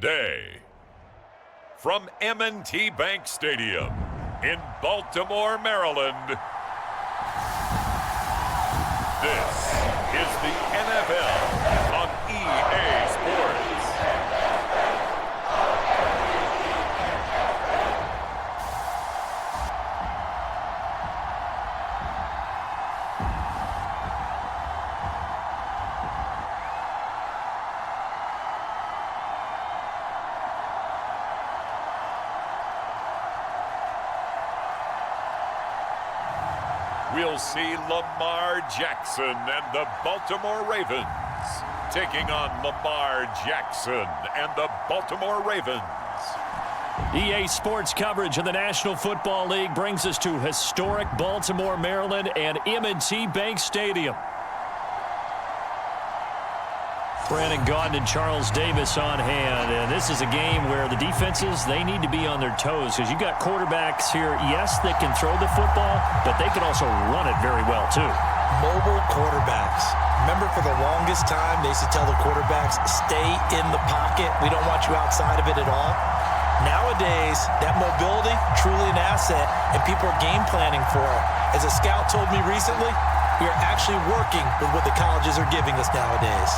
Day from M&T Bank Stadium in Baltimore, Maryland. This is the NFL on EA Sports. We'll see Lamar Jackson and the Baltimore Ravens taking on Lamar Jackson and the Baltimore Ravens. EA Sports coverage of the National Football League brings us to historic Baltimore, Maryland and M&T Bank Stadium. Brandon Gaudin and Charles Davis on hand, and this is a game where the defenses, they need to be on their toes because you've got quarterbacks here, yes, that can throw the football, but they can also run it very well too. Mobile quarterbacks. Remember, for the longest time, they used to tell the quarterbacks, stay in the pocket. We don't want you outside of it at all. Nowadays, that mobility, truly an asset, and people are game planning for it. As a scout told me recently, we are actually working with what the colleges are giving us nowadays.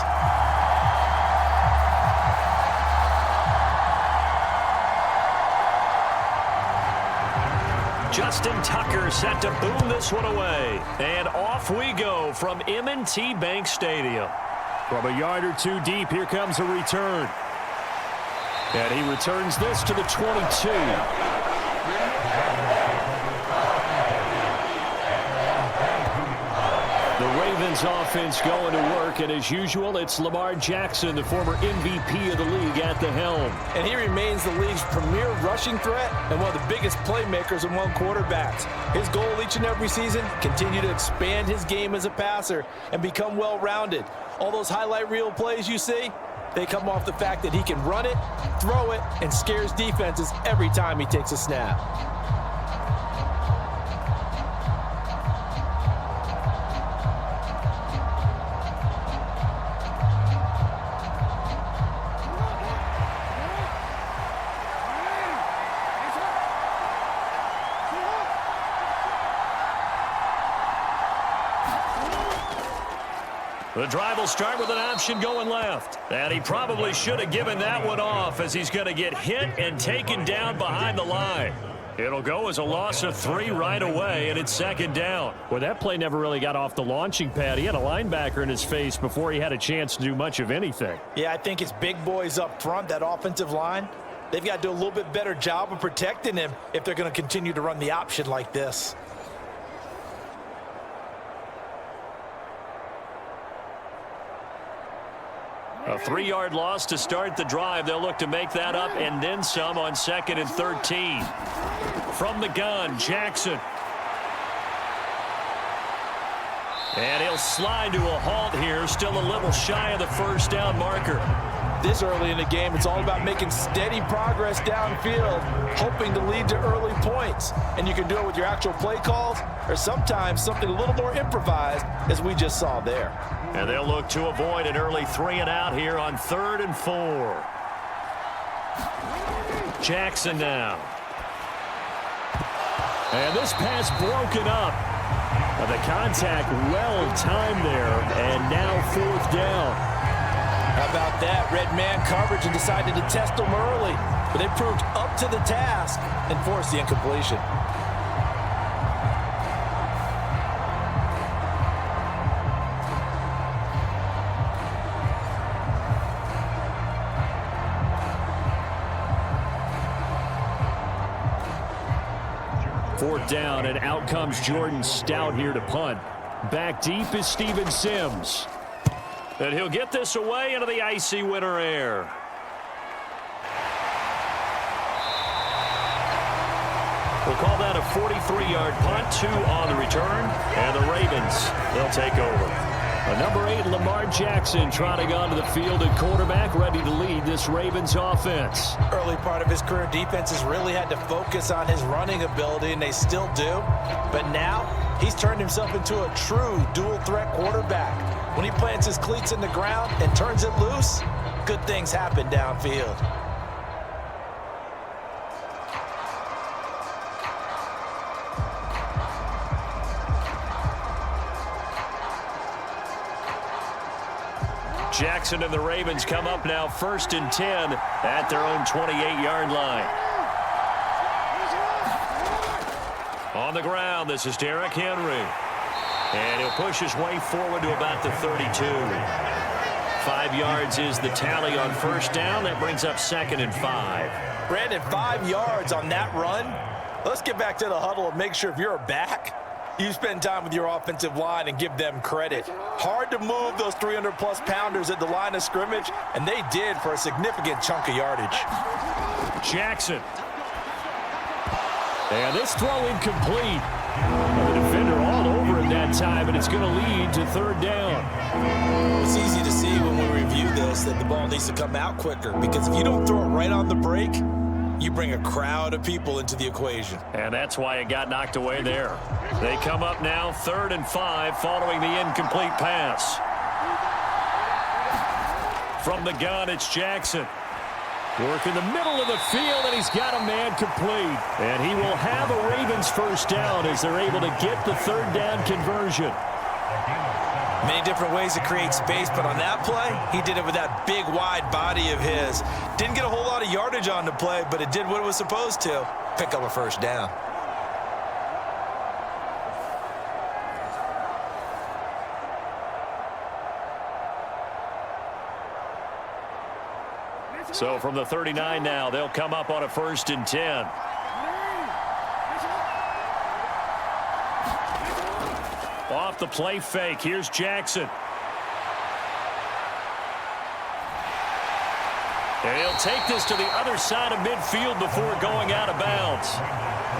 Justin Tucker set to boom this one away. And off we go from M&T Bank Stadium. From a yard or two deep, here comes a return. And he returns this to the 22. The Ravens offense going to work, and as usual, it's Lamar Jackson, the former MVP of the league, at the helm. And he remains the league's premier rushing threat and one of the biggest playmakers among quarterbacks. His goal each and every season, continue to expand his game as a passer and become well-rounded. All those highlight reel plays you see, they come off the fact that he can run it, throw it, and scares defenses every time he takes a snap. The drive will start with an option going left. And he probably should have given that one off as he's going to get hit and taken down behind the line. It'll go as a loss of 3 right away, and it's second down. Well, that play never really got off the launching pad. He had a linebacker in his face before he had a chance to do much of anything. Yeah, I think it's big boys up front, that offensive line. They've got to do a little bit better job of protecting him if they're going to continue to run the option like this. A 3-yard loss to start the drive. They'll look to make that up and then some on 2nd and 13. From the gun, Jackson. And he'll slide to a halt here, still a little shy of the first down marker. This early in the game, it's all about making steady progress downfield, hoping to lead to early points. And you can do it with your actual play calls or sometimes something a little more improvised, as we just saw there. And they'll look to avoid an early 3 and out here on 3rd and 4. Jackson now. And this pass broken up. The contact well timed there, and now 4th down. How about that? Red man coverage and decided to test them early, but they proved up to the task and forced the incompletion. Fourth down, and out comes Jordan Stout here to punt. Back deep is Steven Sims. And he'll get this away into the icy winter air. We'll call that a 43-yard punt, 2 on the return, and the Ravens, they'll take over. Number 8, Lamar Jackson, trotting onto the field at quarterback, ready to lead this Ravens offense. Early part of his career, defenses really had to focus on his running ability, and they still do. But now, he's turned himself into a true dual-threat quarterback. When he plants his cleats in the ground and turns it loose, good things happen downfield. Jackson and the Ravens come up now 1st and 10 at their own 28-yard line. On the ground, this is Derrick Henry. And he'll push his way forward to about the 32. 5 yards is the tally on first down. That brings up 2nd and 5. Brandon, 5 yards on that run. Let's get back to the huddle and make sure if you're a back, you spend time with your offensive line and give them credit. Hard to move those 300-plus pounders at the line of scrimmage, and they did for a significant chunk of yardage. Jackson. And this throw incomplete. The defender all over it that time, and it's going to lead to 3rd down. It's easy to see when we review this that the ball needs to come out quicker, because if you don't throw it right on the break, you bring a crowd of people into the equation. And that's why it got knocked away there. They come up now 3rd and 5 following the incomplete pass. From the gun, it's Jackson. Work in the middle of the field, and he's got a man complete. And he will have a Ravens 1st down as they're able to get the 3rd down conversion. Many different ways to create space, but on that play, he did it with that big, wide body of his. Didn't get a whole lot of yardage on the play, but it did what it was supposed to. Pick up a 1st down. So from the 39 now, they'll come up on a 1st and 10. Off the play fake, here's Jackson. And he'll take this to the other side of midfield before going out of bounds.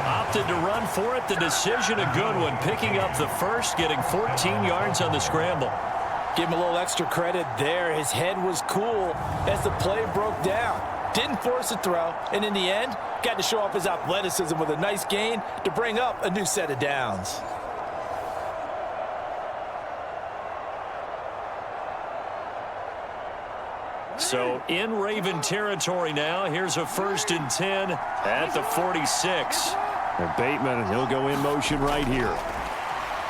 Opted to run for it. The decision a good one. Picking up the first, getting 14 yards on the scramble. Give him a little extra credit there. His head was cool as the play broke down. Didn't force a throw, and in the end, got to show off his athleticism with a nice gain to bring up a new set of downs. So in Raven territory now. Here's a 1st and 10 at the 46. And Bateman, he'll go in motion right here.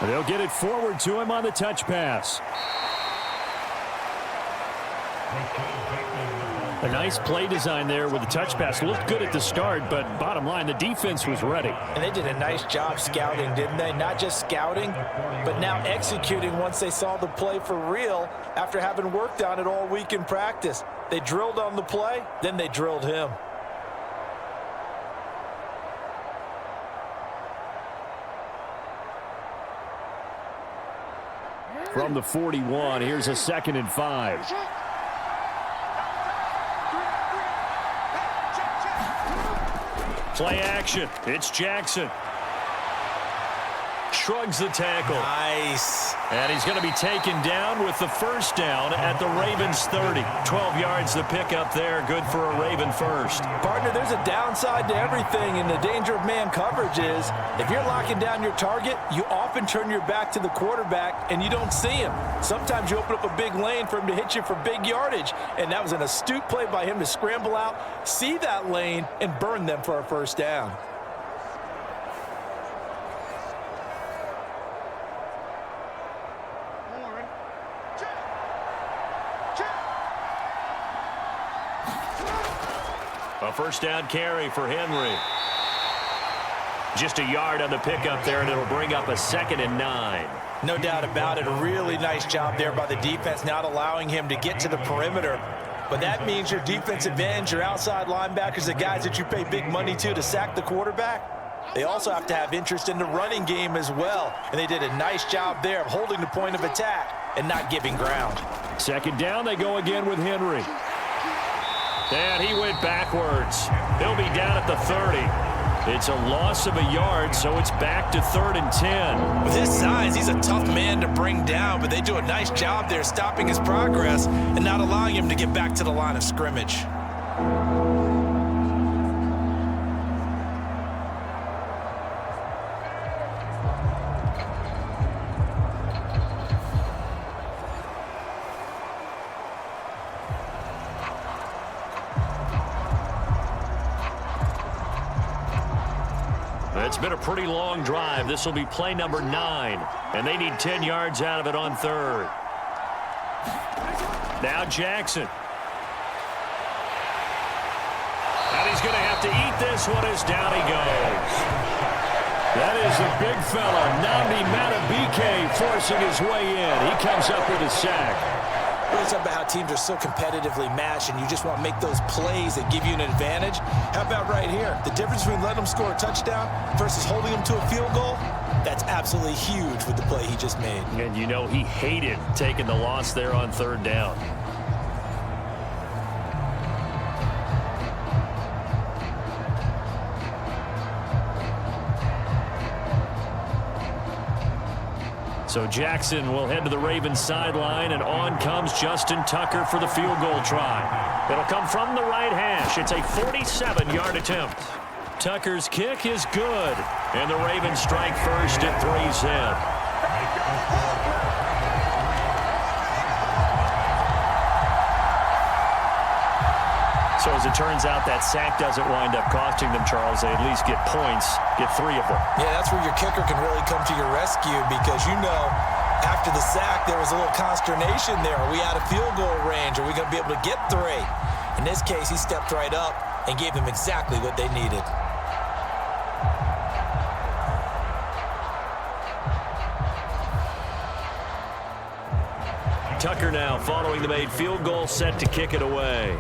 And they'll get it forward to him on the touch pass. A nice play design there with the touch pass. Looked good at the start, but bottom line, the defense was ready. And they did a nice job scouting, didn't they? Not just scouting, but now executing once they saw the play for real after having worked on it all week in practice. They drilled on the play, then they drilled him. From the 41, here's a 2nd and 5. Play action. It's Jackson. Shrugs the tackle. Nice. And he's going to be taken down with the 1st down at the Ravens 30. 12 yards to pick up there. Good for a Raven 1st. Partner, there's a downside to everything, and the danger of man coverage is if you're locking down your target, you often turn your back to the quarterback and you don't see him. Sometimes you open up a big lane for him to hit you for big yardage, and that was an astute play by him to scramble out, see that lane, and burn them for a 1st down. A 1st down carry for Henry. Just a yard on the pickup there, and it'll bring up a 2nd and 9. No doubt about it. A really nice job there by the defense, not allowing him to get to the perimeter. But that means your defensive ends, your outside linebackers, the guys that you pay big money to sack the quarterback, they also have to have interest in the running game as well. And they did a nice job there of holding the point of attack and not giving ground. 2nd down, they go again with Henry. And he went backwards. He'll be down at the 30. It's a loss of a yard, so it's back to 3rd and 10. With his size, he's a tough man to bring down, but they do a nice job there stopping his progress and not allowing him to get back to the line of scrimmage. It's been a pretty long drive. This will be play number 9, and they need 10 yards out of it on 3rd. Now Jackson. And he's going to have to eat this one as down he goes. That is a big fella, Nnamdi Madubuike, forcing his way in. He comes up with a sack. Really talk about how teams are so competitively matched, and you just want to make those plays that give you an advantage. How about right here? The difference between letting them score a touchdown versus holding them to a field goal, that's absolutely huge with the play he just made. And you know he hated taking the loss there on third down. So Jackson will head to the Ravens sideline, and on comes Justin Tucker for the field goal try. It'll come from the right hash. It's a 47-yard attempt. Tucker's kick is good, and the Ravens strike first at 3-zip. So as it turns out, that sack doesn't wind up costing them, Charles. They at least get points, get 3 of them. Yeah, that's where your kicker can really come to your rescue, because you know after the sack there was a little consternation there. Are we out of field goal range? Are we going to be able to get 3? In this case, he stepped right up and gave them exactly what they needed. Tucker now following the made field goal, set to kick it away.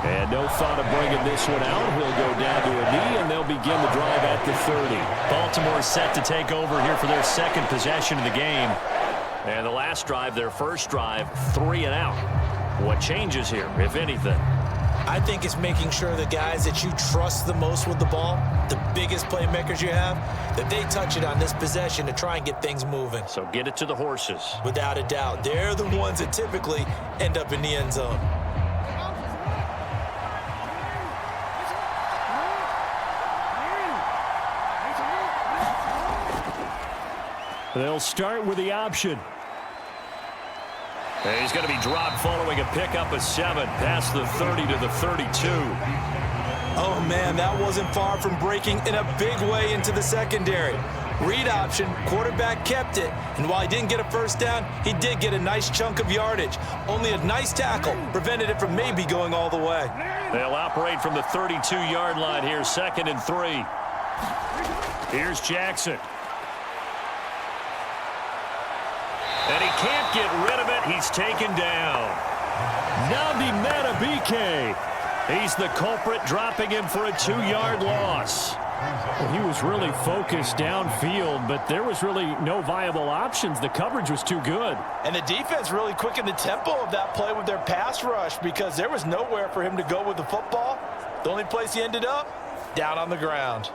And no thought of bringing this one out. He'll go down to a knee, and they'll begin the drive at the 30. Baltimore set to take over here for their second possession of the game. And the last drive, their first drive, 3 and out. What changes here, if anything? I think it's making sure the guys that you trust the most with the ball, the biggest playmakers you have, that they touch it on this possession to try and get things moving. So get it to the horses. Without a doubt. They're the ones that typically end up in the end zone. They'll start with the option. And he's going to be dropped following a pickup of 7 past the 30 to the 32. Oh, man, that wasn't far from breaking in a big way into the secondary. Read option, quarterback kept it, and while he didn't get a first down, he did get a nice chunk of yardage. Only a nice tackle prevented it from maybe going all the way. They'll operate from the 32-yard line here, 2nd and 3. Here's Jackson. And he can't get rid of it. He's taken down. Nnamdi Madubuike. He's the culprit, dropping him for a 2-yard loss. Well, he was really focused downfield, but there was really no viable options. The coverage was too good. And the defense really quickened the tempo of that play with their pass rush, because there was nowhere for him to go with the football. The only place he ended up, down on the ground.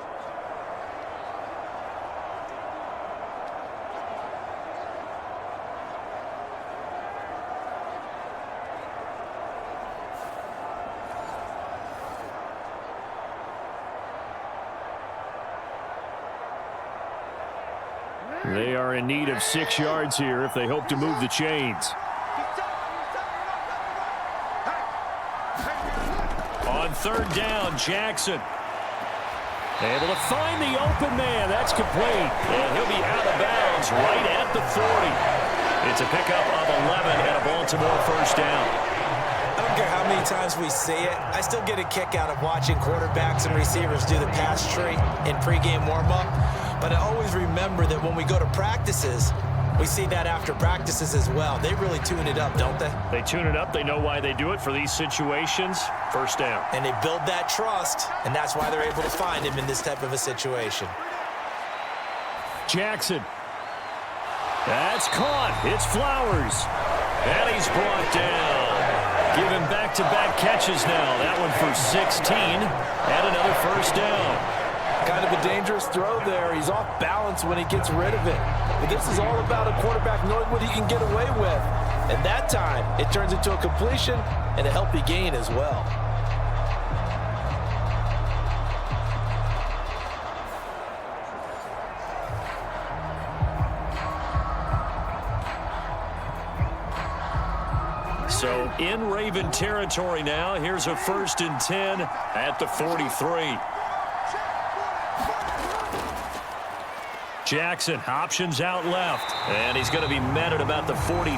They are in need of 6 yards here if they hope to move the chains. On 3rd down, Jackson. Able to find the open man. That's complete. And he'll be out of bounds right at the 40. It's a pickup of 11 and a Baltimore first down. I don't care how many times we see it, I still get a kick out of watching quarterbacks and receivers do the pass tree in pregame warm-up. But I always remember that when we go to practices, we see that after practices as well. They really tune it up, don't they? They tune it up. They know why they do it for these situations. First down. And they build that trust, and that's why they're able to find him in this type of a situation. Jackson. That's caught. It's Flowers. And he's brought down. Give him back-to-back catches now. That one for 16 and another first down. Kind of a dangerous throw there. He's off balance when he gets rid of it. But this is all about a quarterback knowing what he can get away with. And that time, it turns into a completion and a healthy gain as well. So in Raven territory now. Here's a 1st and 10 at the 43. Jackson options out left, and he's going to be met at about the 43.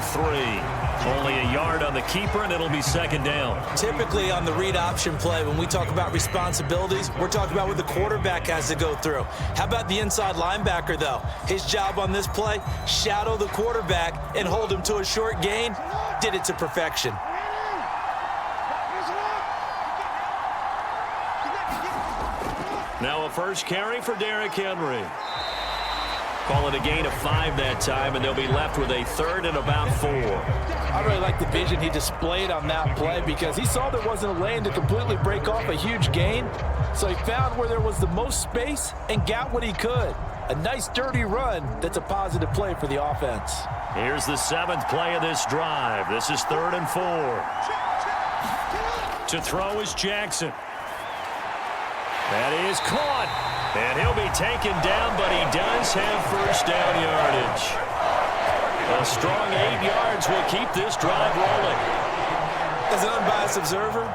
Only a yard on the keeper, and it'll be second down. Typically on the read option play, when we talk about responsibilities, we're talking about what the quarterback has to go through. How about the inside linebacker, though? His job on this play, shadow the quarterback and hold him to a short gain. Did it to perfection. Now a first carry for Derrick Henry. Call it a gain of 5 that time, and they'll be left with a third and about 4. I really like the vision he displayed on that play because he saw there wasn't a lane to completely break off a huge gain. So he found where there was the most space and got what he could. A nice dirty run that's a positive play for the offense. Here's the 7th play of this drive. This is 3rd and 4. To throw is Jackson. That is caught. And he'll be taken down, but he does have first down yardage. A strong 8 yards will keep this drive rolling. As an unbiased observer,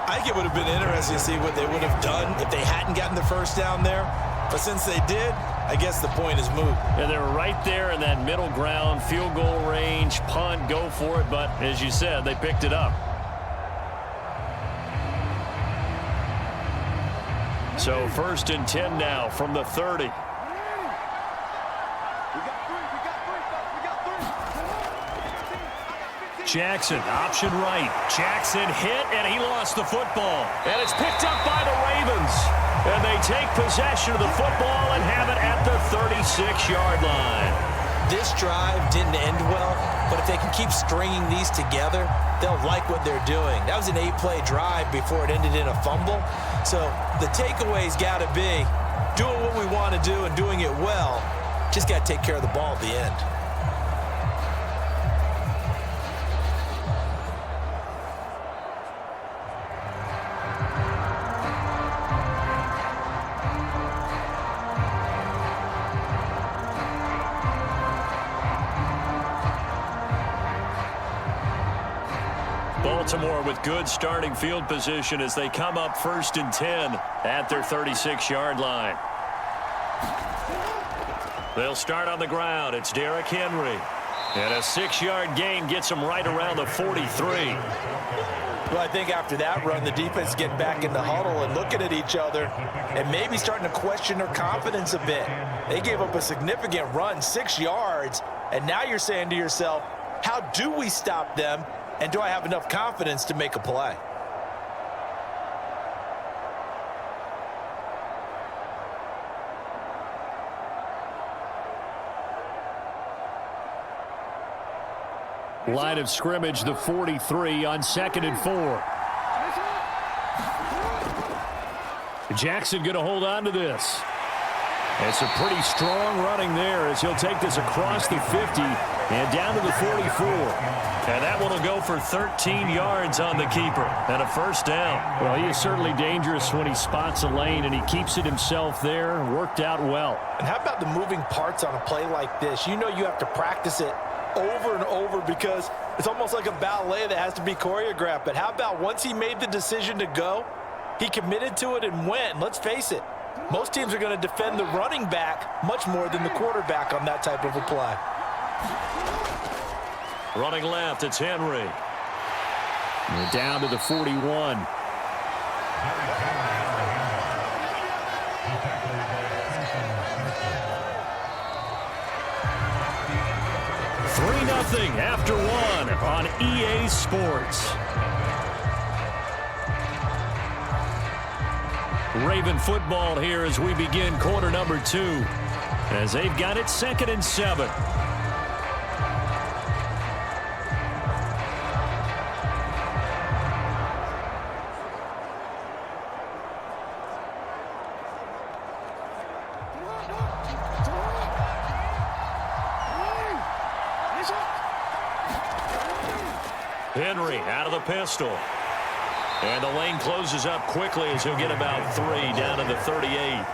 I think it would have been interesting to see what they would have done if they hadn't gotten the first down there. But since they did, I guess the point is moot. And they were right there in that middle ground, field goal range, punt, go for it. But as you said, they picked it up. So 1st and 10 now from the 30. Jackson, option right. Jackson hit, and he lost the football. And it's picked up by the Ravens. And they take possession of the football and have it at the 36-yard line. This drive didn't end well, but if they can keep stringing these together, they'll like what they're doing. That was an 8-play drive before it ended in a fumble. So the takeaway's got to be doing what we want to do and doing it well. Just got to take care of the ball at the end. Baltimore with good starting field position as they come up 1st and 10 at their 36-yard line. They'll start on the ground. It's Derrick Henry. And a 6-yard gain gets them right around the 43. Well, I think after that run, the defense get back in the huddle and looking at each other and maybe starting to question their confidence a bit. They gave up a significant run, 6 yards, and now you're saying to yourself, how do we stop them? And do I have enough confidence to make a play? Line of scrimmage, the 43 on 2nd and 4. Jackson going to hold on to this. It's a pretty strong running there as he'll take this across the 50 and down to the 44. And that one will go for 13 yards on the keeper and a first down. Well, he is certainly dangerous when he spots a lane, and he keeps it himself there. Worked out well. And how about the moving parts on a play like this? You know you have to practice it over and over because it's almost like a ballet that has to be choreographed. But how about once he made the decision to go, he committed to it and went. And let's face it, most teams are going to defend the running back much more than the quarterback on that type of a play. Running left, it's Henry. We're down to the 41. Nothing after 1 on EA Sports. Raven football here as we begin quarter number 2. As they've got it 2nd and 7. Henry out of the pistol. And the lane closes up quickly as he'll get about 3 down to the 38.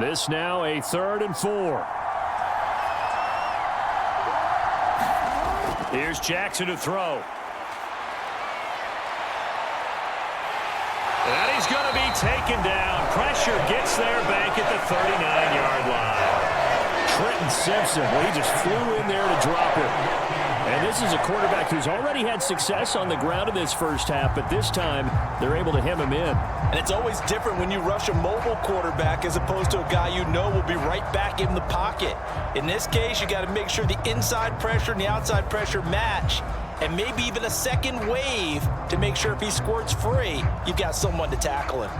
This now a 3rd and 4. Here's Jackson to throw. And he's going to be taken down. Pressure gets there back at the 39-yard line. Trenton Simpson, well, he just flew in there to drop it. And this is a quarterback who's already had success on the ground in this first half, but this time they're able to hem him in. And it's always different when you rush a mobile quarterback as opposed to a guy you know will be right back in the pocket. In this case, you got to make sure the inside pressure and the outside pressure match, and maybe even a second wave to make sure if he squirts free, you've got someone to tackle him.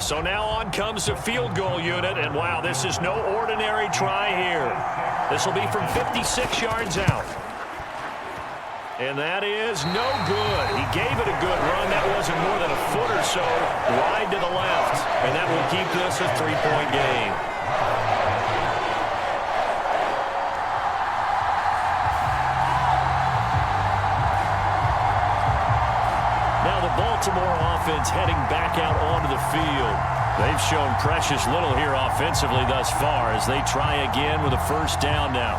So now on comes the field goal unit, and wow, this is no ordinary try here. This will be from 56 yards out. And that is no good. He gave it a good run. That wasn't more than a foot or so wide to the left. And that will keep this a 3-point game. Now the Baltimore offense heading back out onto the field. They've shown precious little here offensively thus far as they try again with a first down now.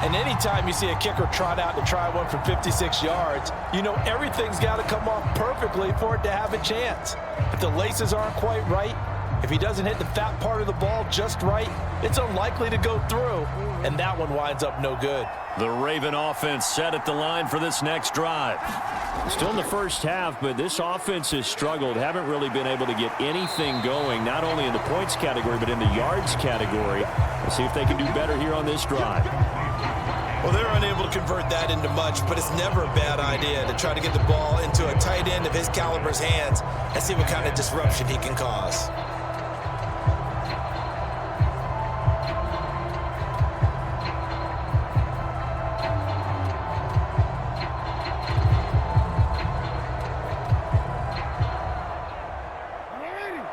And anytime you see a kicker trot out to try one from 56 yards, you know everything's got to come off perfectly for it to have a chance. If the laces aren't quite right, if he doesn't hit the fat part of the ball just right, it's unlikely to go through, and that one winds up no good. The Raven offense set at the line for this next drive. Still in the first half, but this offense has struggled. Haven't really been able to get anything going, not only in the points category, but in the yards category. Let's see if they can do better here on this drive. Well, they're unable to convert that into much, but it's never a bad idea to try to get the ball into a tight end of his caliber's hands and see what kind of disruption he can cause.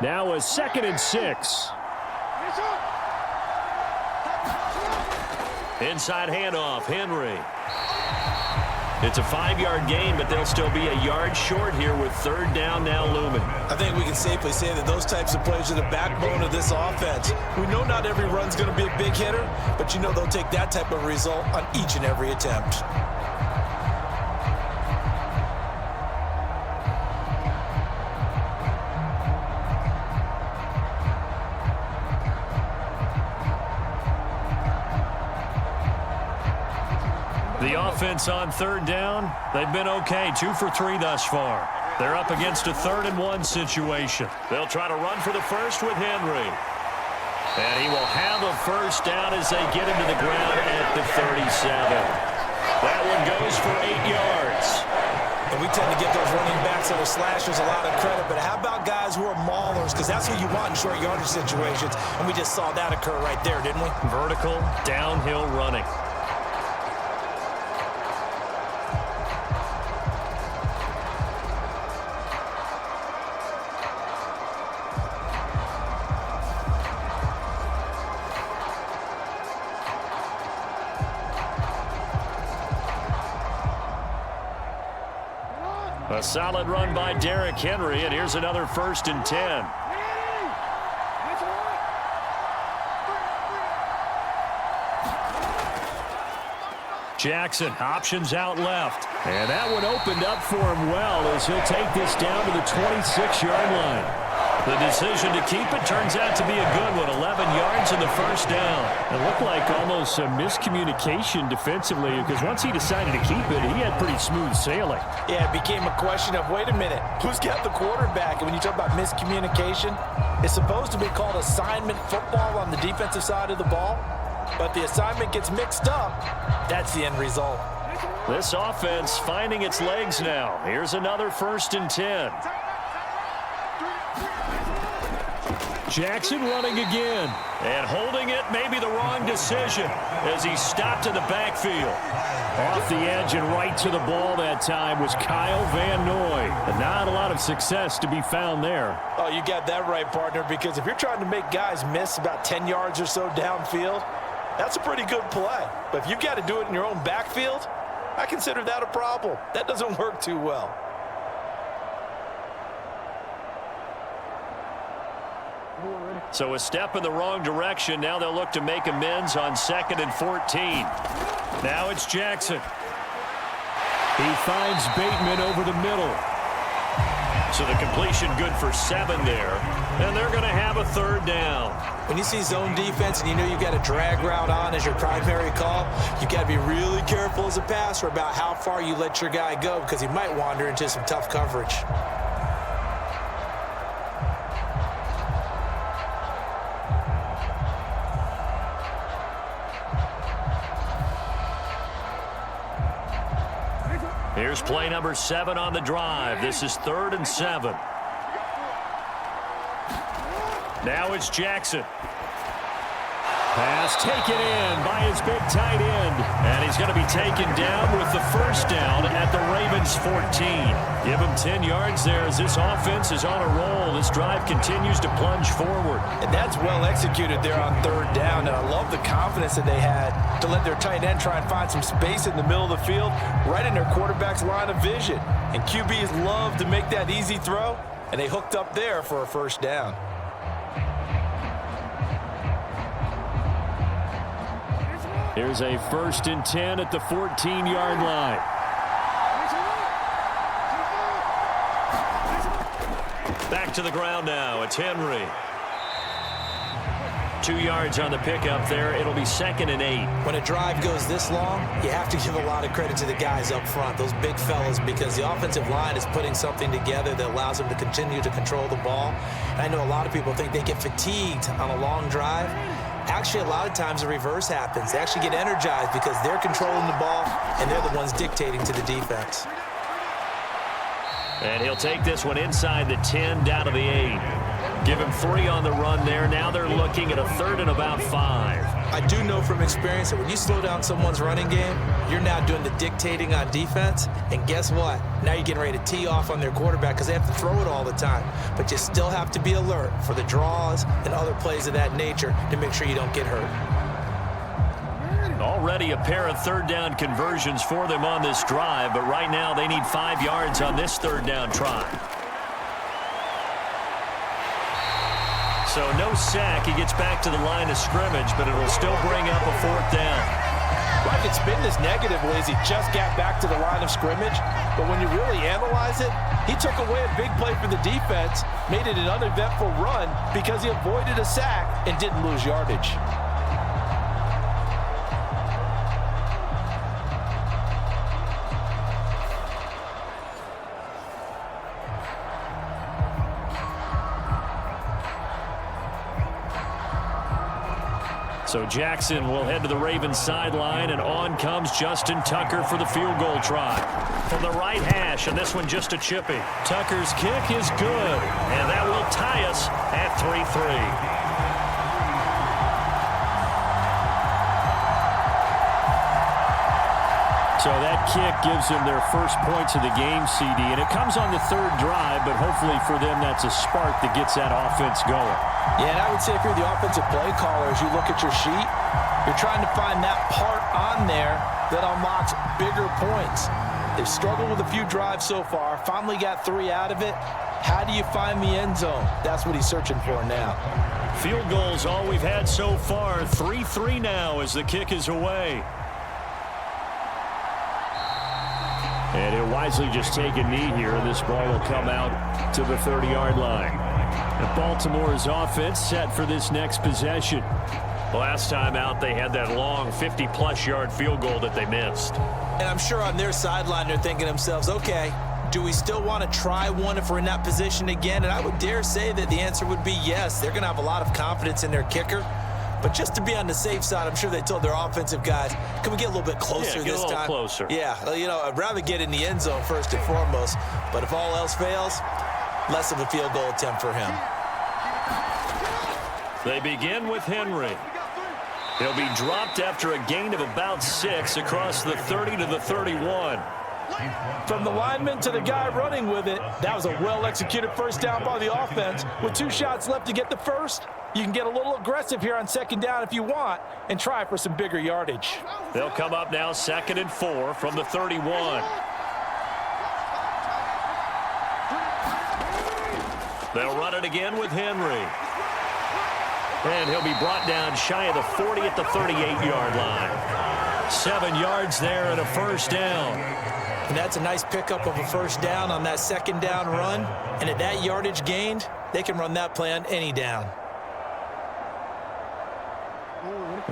Now a 2nd and 6. Inside handoff, Henry. It's a 5-yard gain, but they'll still be a yard short here with 3rd down now looming. I think we can safely say that those types of plays are the backbone of this offense. We know not every run's going to be a big hitter, but you know they'll take that type of result on each and every attempt. The offense on 3rd down, they've been okay, 2 for 3 thus far. They're up against a 3rd and 1 situation. They'll try to run for the first with Henry. And he will have a first down as they get him to the ground at the 37. That one goes for 8 yards. And we tend to give those running backs that are slashers a lot of credit, but how about guys who are maulers? Because that's who you want in short yardage situations, and we just saw that occur right there, didn't we? Vertical, downhill running. A solid run by Derrick Henry, and here's another 1st and 10. Jackson options out left. And that one opened up for him well as he'll take this down to the 26-yard line. The decision to keep it turns out to be a good one. 11 yards in the first down. It looked like almost a miscommunication defensively because once he decided to keep it, he had pretty smooth sailing. Yeah, it became a question of, wait a minute, who's got the quarterback? And when you talk about miscommunication, it's supposed to be called assignment football on the defensive side of the ball. But the assignment gets mixed up. That's the end result. This offense finding its legs now. Here's another 1st and 10. Jackson running again. And holding it may be the wrong decision as he stopped in the backfield. Off the edge and right to the ball that time was Kyle Van Noy. And not a lot of success to be found there. Oh, you got that right, partner, because if you're trying to make guys miss about 10 yards or so downfield, that's a pretty good play. But if you've got to do it in your own backfield, I consider that a problem. That doesn't work too well. So a step in the wrong direction. Now they'll look to make amends on 2nd and 14. Now it's Jackson. He finds Bateman over the middle. So the completion good for 7 there. And they're going to have a 3rd down. When you see zone defense and you know you've got a drag route on as your primary call, you've got to be really careful as a passer about how far you let your guy go because he might wander into some tough coverage. Here's play number 7 on the drive. This is 3rd and 7. Now it's Jackson. Pass taken in by his big tight end. And he's going to be taken down with the 1st down at the Ravens 14. Give him 10 yards there as this offense is on a roll. This drive continues to plunge forward. And that's well executed there on 3rd down. And I love the confidence that they had to let their tight end try and find some space in the middle of the field, right in their quarterback's line of vision. And QBs love to make that easy throw, and they hooked up there for a 1st down. Here's a 1st and 10 at the 14-yard line. Back to the ground now. It's Henry. 2 yards on the pickup there. It'll be 2nd and 8. When a drive goes this long, you have to give a lot of credit to the guys up front, those big fellas, because the offensive line is putting something together that allows them to continue to control the ball. And I know a lot of people think they get fatigued on a long drive. Actually, a lot of times the reverse happens. They actually get energized because they're controlling the ball, and they're the ones dictating to the defense. And he'll take this one inside the 10, down to the 8. Give him 3 on the run there. Now they're looking at a 3rd and about 5. I do know from experience that when you slow down someone's running game, you're now doing the dictating on defense. And guess what? Now you're getting ready to tee off on their quarterback because they have to throw it all the time. But you still have to be alert for the draws and other plays of that nature to make sure you don't get hurt. Already a pair of 3rd down conversions for them on this drive, but right now they need 5 yards on this 3rd down try. So no sack. He gets back to the line of scrimmage, but it'll still bring up a 4th down. Well, I could spin this negatively as he just got back to the line of scrimmage, but when you really analyze it, he took away a big play for the defense, made it an uneventful run because he avoided a sack and didn't lose yardage. So Jackson will head to the Ravens sideline, and on comes Justin Tucker for the field goal try. From the right hash, and this one just a chippy. Tucker's kick is good, and that will tie us at 3-3. So that kick gives them their first points of the game, CD, and it comes on the 3rd drive, but hopefully for them that's a spark that gets that offense going. Yeah, and I would say if you're the offensive play caller, as you look at your sheet, you're trying to find that part on there that unlocks bigger points. They've struggled with a few drives so far, finally got 3 out of it. How do you find the end zone? That's what he's searching for now. Field goals all we've had so far. 3-3 now as the kick is away. And he'll wisely just take a knee here, and this ball will come out to the 30-yard line. The Baltimore's offense set for this next possession. Last time out, they had that long 50-plus yard field goal that they missed. And I'm sure on their sideline, they're thinking to themselves, okay, do we still want to try one if we're in that position again? And I would dare say that the answer would be yes. They're going to have a lot of confidence in their kicker. But just to be on the safe side, I'm sure they told their offensive guys, can we get a little bit closer this time? Yeah, get a little closer. Yeah, you know, I'd rather get in the end zone first and foremost. But if all else fails, less of a field goal attempt for him. They begin with Henry. He'll be dropped after a gain of about 6 across the 30 to the 31. From the lineman to the guy running with it, that was a well-executed 1st down by the offense. With 2 shots left to get the first, you can get a little aggressive here on 2nd down if you want and try for some bigger yardage. They'll come up now 2nd and 4 from the 31. They'll run it again with Henry. And he'll be brought down shy of the 40 at the 38-yard line. 7 yards there and a first down. And that's a nice pickup of a first down on that second down run. And at that yardage gained, they can run that play on any down.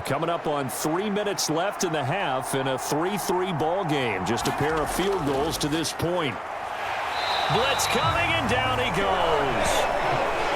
Coming up on 3 minutes left in the half in a 3-3 ball game. Just a pair of field goals to this point. Blitz coming, and down he goes.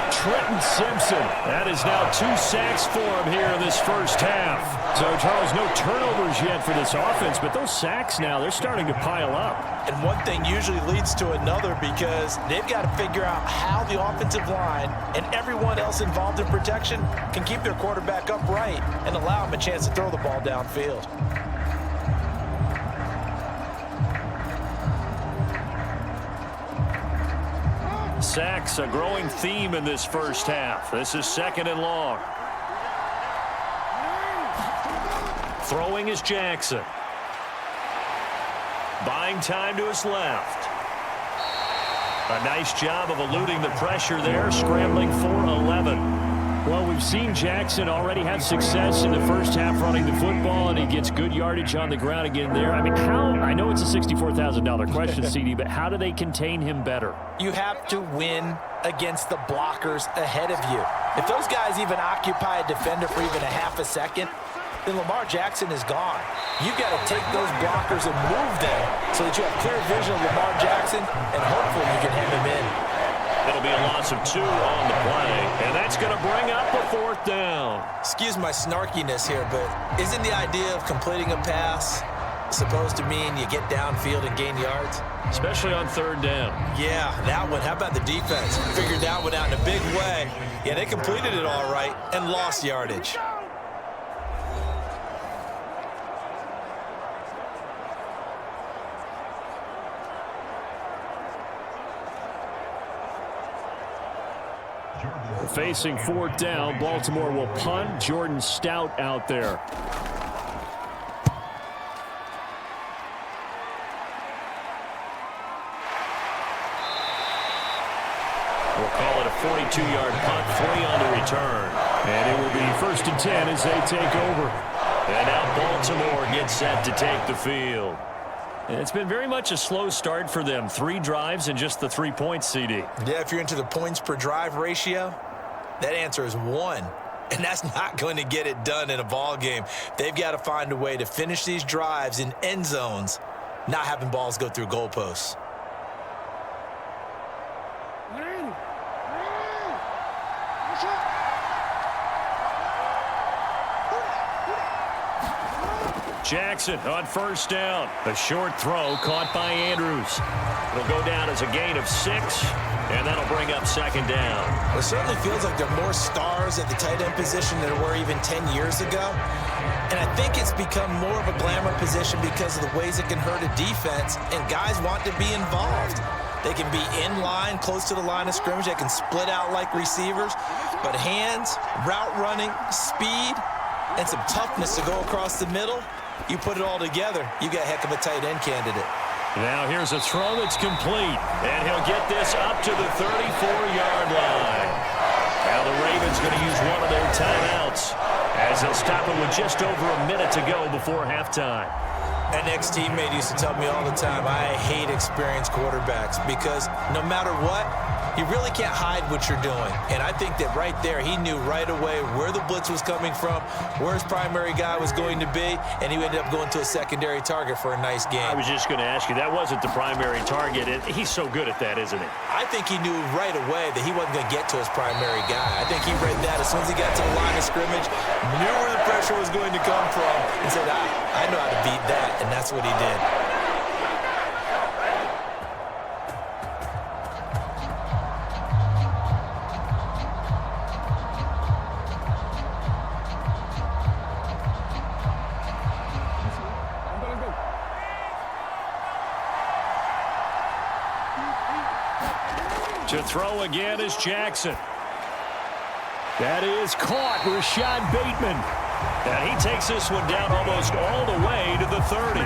Trenton Simpson. That is now 2 sacks for him here in this first half. So, Charles, no turnovers yet for this offense, but those sacks now, they're starting to pile up. And one thing usually leads to another because they've got to figure out how the offensive line and everyone else involved in protection can keep their quarterback upright and allow him a chance to throw the ball downfield. Sacks, a growing theme in this first half. This is 2nd and long. Throwing is Jackson. Buying time to his left. A nice job of eluding the pressure there, scrambling for 11. Well, we've seen Jackson already have success in the first half running the football, and he gets good yardage on the ground again there. I mean, I know it's a $64,000 question, CD, but how do they contain him better? You have to win against the blockers ahead of you. If those guys even occupy a defender for even a half a second, then Lamar Jackson is gone. You've got to take those blockers and move them so that you have clear vision of Lamar Jackson, and hopefully you can hem him in. It'll be a loss of 2 on the play, and that's going to bring up a 4th down. Excuse my snarkiness here, but isn't the idea of completing a pass supposed to mean you get downfield and gain yards? Especially on 3rd down. Yeah, that one. How about the defense? Figured that one out in a big way. Yeah, they completed it all right and lost yardage. Facing 4th down, Baltimore will punt. Jordan Stout out there. We'll call it a 42-yard punt, 3 on the return. And it will be 1st and 10 as they take over. And now Baltimore gets set to take the field. It's been very much a slow start for them. 3 drives and just the 3 points, CD. Yeah, if you're into the points per drive ratio, that answer is 1. And that's not going to get it done in a ball game. They've got to find a way to finish these drives in end zones, not having balls go through goalposts. Jackson on 1st down. A short throw caught by Andrews. It'll go down as a gain of 6, and that'll bring up 2nd down. It certainly feels like there are more stars at the tight end position than there were even 10 years ago. And I think it's become more of a glamour position because of the ways it can hurt a defense, and guys want to be involved. They can be in line, close to the line of scrimmage. They can split out like receivers. But hands, route running, speed, and some toughness to go across the middle, you put it all together, you got a heck of a tight end candidate. Now here's a throw that's complete, and he'll get this up to the 34-yard line. Now the Ravens going to use one of their timeouts as they'll stop it with just over a minute to go before halftime. An ex-teammate used to tell me all the time, I hate experienced quarterbacks because no matter what, you really can't hide what you're doing. And I think that right there, he knew right away where the blitz was coming from, where his primary guy was going to be, and he ended up going to a secondary target for a nice game. I was just going to ask you, that wasn't the primary target. He's so good at that, isn't he? I think he knew right away that he wasn't going to get to his primary guy. I think he read that as soon as he got to the line of scrimmage, knew where the pressure was going to come from, and said, I know how to beat that, and that's what he did. To throw again is Jackson. That is caught. Rashad Bateman. And he takes this one down almost all the way to the 30.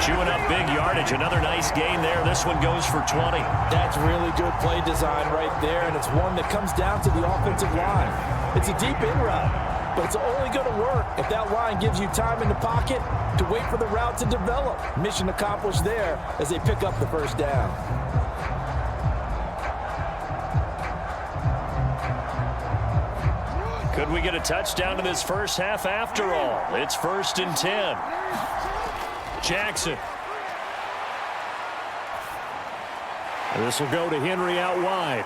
Chewing up big yardage. Another nice gain there. This one goes for 20. That's really good play design right there, and it's one that comes down to the offensive line. It's a deep in route, but it's only going to work if that line gives you time in the pocket to wait for the route to develop. Mission accomplished there as they pick up the first down. Could we get a touchdown in this first half after all? It's 1st and 10. Jackson. This will go to Henry out wide.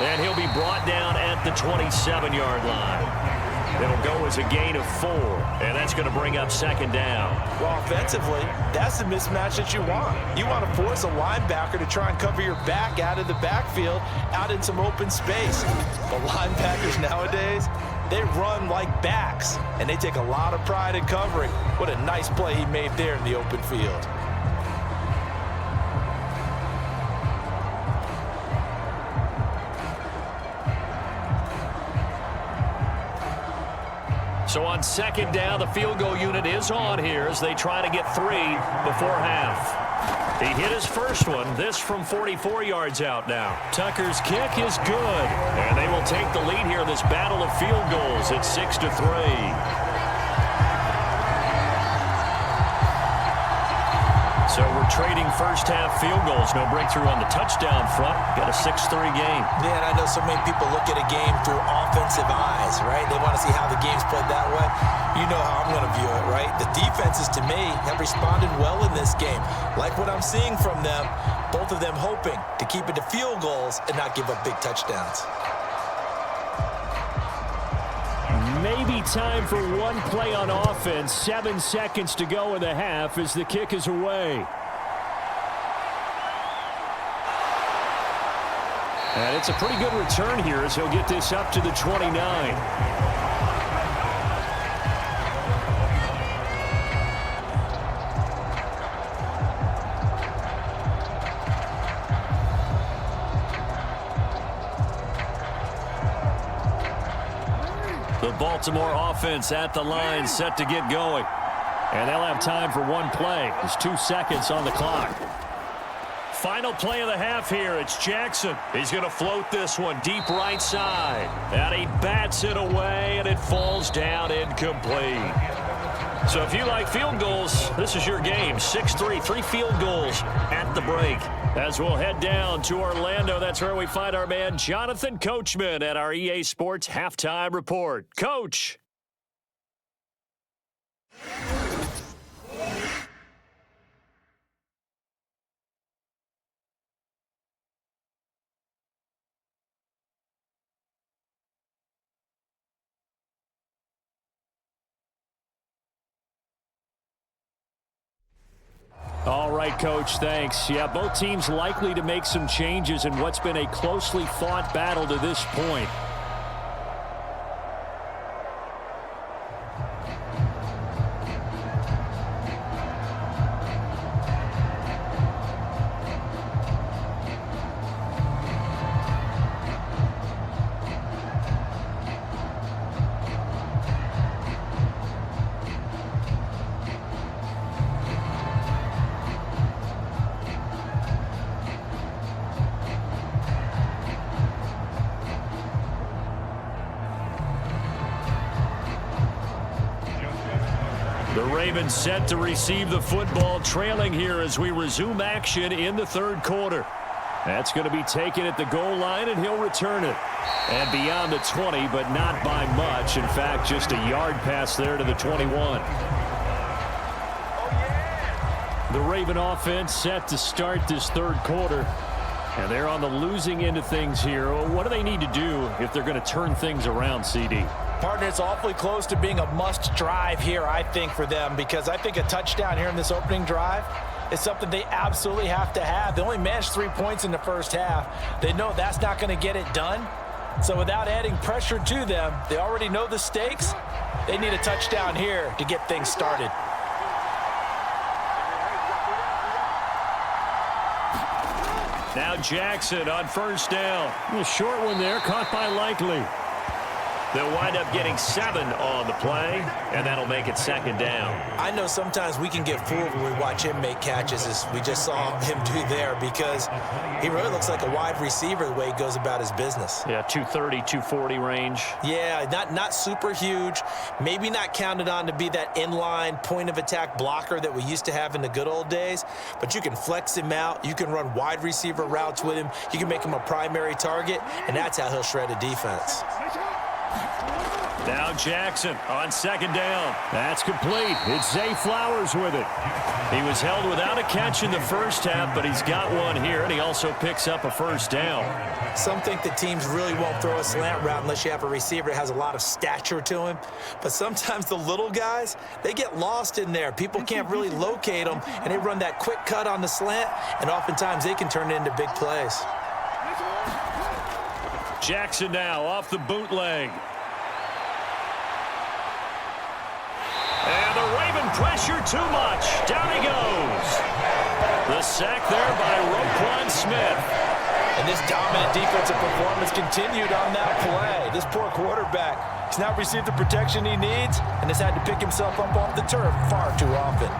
And he'll be brought down at the 27-yard line. It'll go as a gain of 4, and that's going to bring up 2nd down. Well, offensively, that's the mismatch that you want. You want to force a linebacker to try and cover your back out of the backfield, out in some open space. The linebackers nowadays, they run like backs, and they take a lot of pride in covering. What a nice play he made there in the open field. So on 2nd down, the field goal unit is on here as they try to get 3 before half. He hit his first one, this from 44 yards out now. Tucker's kick is good, and they will take the lead here in this battle of field goals at 6-3. So we're trading first half field goals. No breakthrough on the touchdown front. Got a 6-3 game. Yeah, and I know so many people look at a game through offensive eyes, right? They want to see how the game's played that way. You know how I'm going to view it, right? The defenses, to me, have responded well in this game. Like what I'm seeing from them, both of them hoping to keep it to field goals and not give up big touchdowns. Maybe time for one play on offense. 7 seconds to go in the half as the kick is away. And it's a pretty good return here as he'll get this up to the 29. Baltimore offense at the line, set to get going. And they'll have time for one play. There's 2 seconds on the clock. Final play of the half here. It's Jackson. He's going to float this one deep right side. And he bats it away, and it falls down incomplete. So if you like field goals, this is your game. 6-3, 3 field goals at the break. As we'll head down to Orlando, that's where we find our man Jonathan Coachman at our EA Sports Halftime Report. Coach. All right, Coach, thanks. Yeah, both teams likely to make some changes in what's been a closely fought battle to this point. The Ravens set to receive the football, trailing here as we resume action in the 3rd quarter. That's going to be taken at the goal line, and he'll return it. And beyond the 20, but not by much. In fact, just a yard pass there to the 21. The Raven offense set to start this 3rd quarter. And they're on the losing end of things here. What do they need to do if they're going to turn things around, CD? Partner, it's awfully close to being a must drive here, I think, for them, because I think a touchdown here in this opening drive is something they absolutely have to have. They only managed 3 points in the first half. They know that's not going to get it done. So without adding pressure to them, they already know the stakes. They need a touchdown here to get things started. Now Jackson on 1st down. A short one there, caught by Likely. They'll wind up getting 7 on the play, and that'll make it 2nd down. I know sometimes we can get fooled when we watch him make catches, as we just saw him do there, because he really looks like a wide receiver the way he goes about his business. Yeah, 230, 240 range. Yeah, not super huge, maybe not counted on to be that inline point-of-attack blocker that we used to have in the good old days, but you can flex him out, you can run wide receiver routes with him, you can make him a primary target, and that's how he'll shred a defense. Now Jackson on 2nd down. That's complete. It's Zay Flowers with it. He was held without a catch in the first half, but he's got one here, and he also picks up a 1st down. Some think the teams really won't throw a slant route unless you have a receiver that has a lot of stature to him. But sometimes the little guys, they get lost in there. People can't really locate them, and they run that quick cut on the slant, and oftentimes they can turn it into big plays. Jackson now off the bootleg. And the Raven pressure too much. Down he goes. The sack there by Roquan Smith. And this dominant defensive performance continued on that play. This poor quarterback, he's not received the protection he needs and has had to pick himself up off the turf far too often.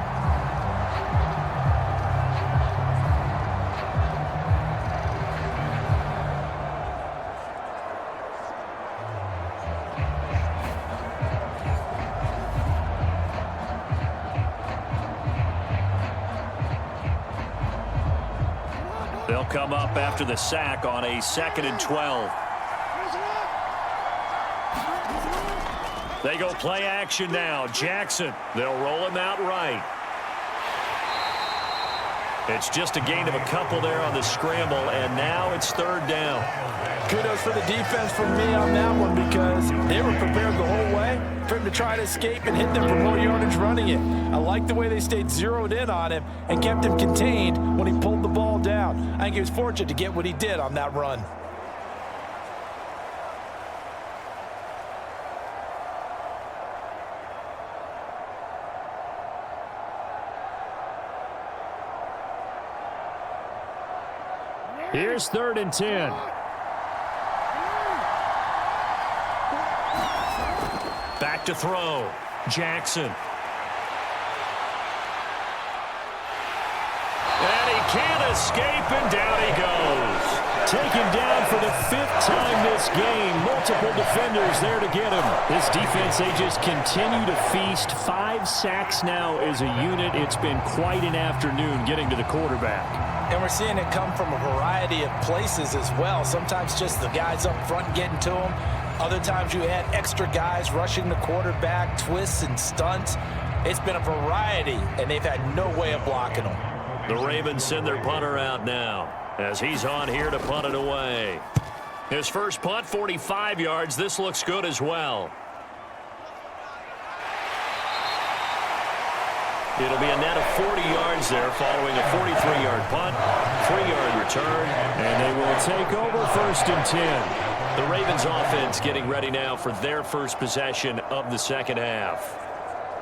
They'll come up after the sack on a 2nd and 12. They go play action now. Jackson, they'll roll him out right. It's just a gain of a couple there on the scramble, and now it's 3rd down. Kudos for the defense from me on that one, because they were prepared the whole way for him to try to escape and hit them for more yardage running it. I like the way they stayed zeroed in on him and kept him contained when he pulled the ball down. I think he was fortunate to get what he did on that run. Here's 3rd and 10. Back to throw. Jackson. And he can't escape, and down he goes. Taken down for the 5th time this game. Multiple defenders there to get him. This defense, they just continue to feast. 5 sacks now as a unit. It's been quite an afternoon getting to the quarterback. And we're seeing it come from a variety of places as well. Sometimes just the guys up front getting to him. Other times you add extra guys rushing the quarterback, twists and stunts. It's been a variety, and they've had no way of blocking them. The Ravens send their punter out now as he's on here to punt it away. His first punt, 45 yards. This looks good as well. It'll be a net of 40 yards there following a 43-yard punt, 3-yard return, and they will take over 1st and 10. The Ravens offense getting ready now for their first possession of the 2nd half.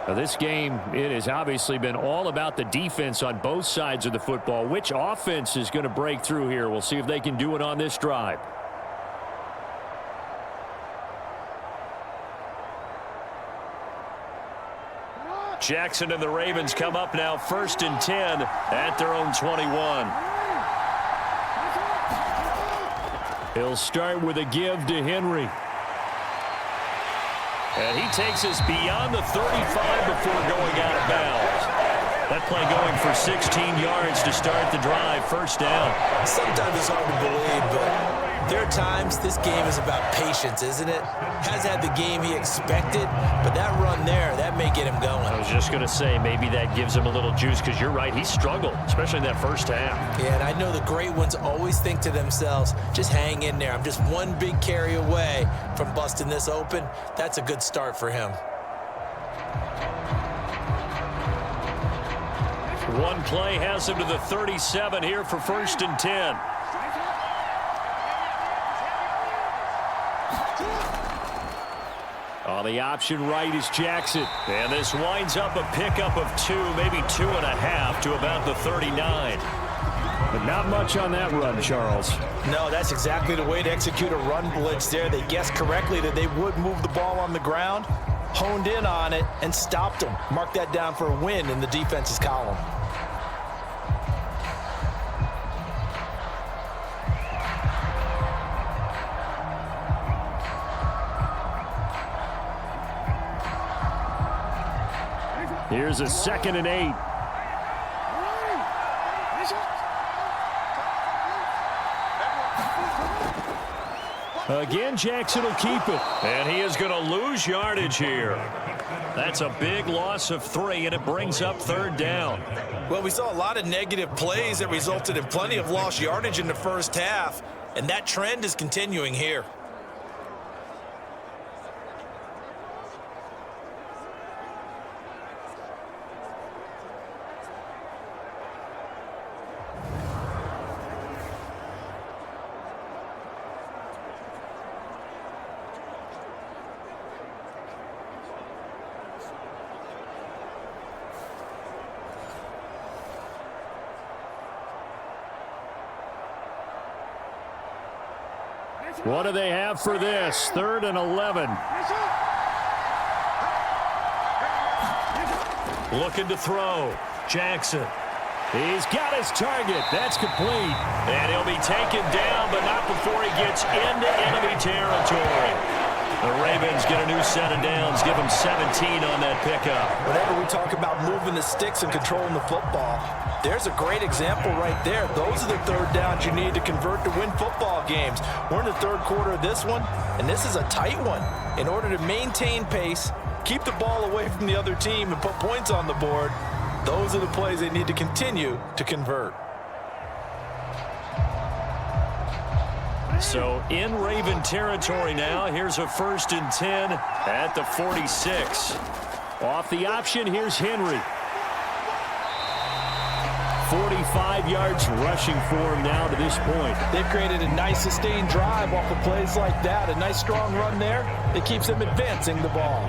Now this game, it has obviously been all about the defense on both sides of the football. Which offense is going to break through here? We'll see if they can do it on this drive. Jackson and the Ravens come up now 1st and 10 at their own 21. He'll start with a give to Henry. And he takes us beyond the 35 before going out of bounds. That play going for 16 yards to start the drive. 1st down. Sometimes it's hard to believe, but there are times this game is about patience, isn't it? Has had the game he expected, but that run there, that may get him going. I was just going to say, maybe that gives him a little juice, because you're right, he struggled, especially in that first half. Yeah, and I know the great ones always think to themselves, just hang in there. I'm just one big carry away from busting this open. That's a good start for him. One play has him to the 37 here for 1st and 10. On the option right is Jackson. And this winds up a pickup of 2, maybe 2.5 to about the 39. But not much on that run, Charles. No, that's exactly the way to execute a run blitz there. They guessed correctly that they would move the ball on the ground, honed in on it, and stopped them. Mark that down for a win in the defense's column. Here's a 2nd and 8. Again, Jackson will keep it. And he is going to lose yardage here. That's a big loss of 3, and it brings up 3rd down. Well, we saw a lot of negative plays that resulted in plenty of lost yardage in the first half, and that trend is continuing here. What do they have for this? 3rd and 11. Looking to throw. Jackson. He's got his target. That's complete. And he'll be taken down, but not before he gets into enemy territory. The Ravens get a new set of downs. Give them 17 on that pickup. Whenever we talk about moving the sticks and controlling the football, there's a great example right there. Those are the 3rd downs you need to convert to win football games. We're in the 3rd quarter of this one, and this is a tight one. In order to maintain pace, keep the ball away from the other team, and put points on the board, those are the plays they need to continue to convert. So in Raven territory now. Here's a 1st and 10 at the 46. Off the option, here's Henry. 45 yards rushing for him now to this point. They've created a nice sustained drive off of plays like that. A nice strong run there that keeps them advancing the ball.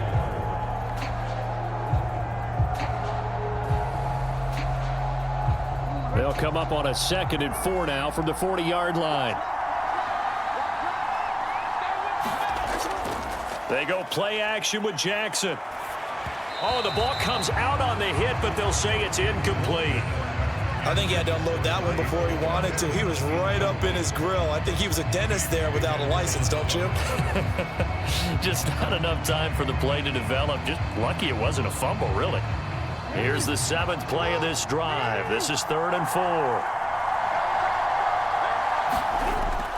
They'll come up on a 2nd and 4 now from the 40-yard line. They go play action with Jackson. Oh, the ball comes out on the hit, but they'll say it's incomplete. I think he had to unload that one before he wanted to. He was right up in his grill. I think he was a dentist there without a license, don't you? Just not enough time for the play to develop. Just lucky it wasn't a fumble, really. Here's the 7th play of this drive. This is 3rd and 4.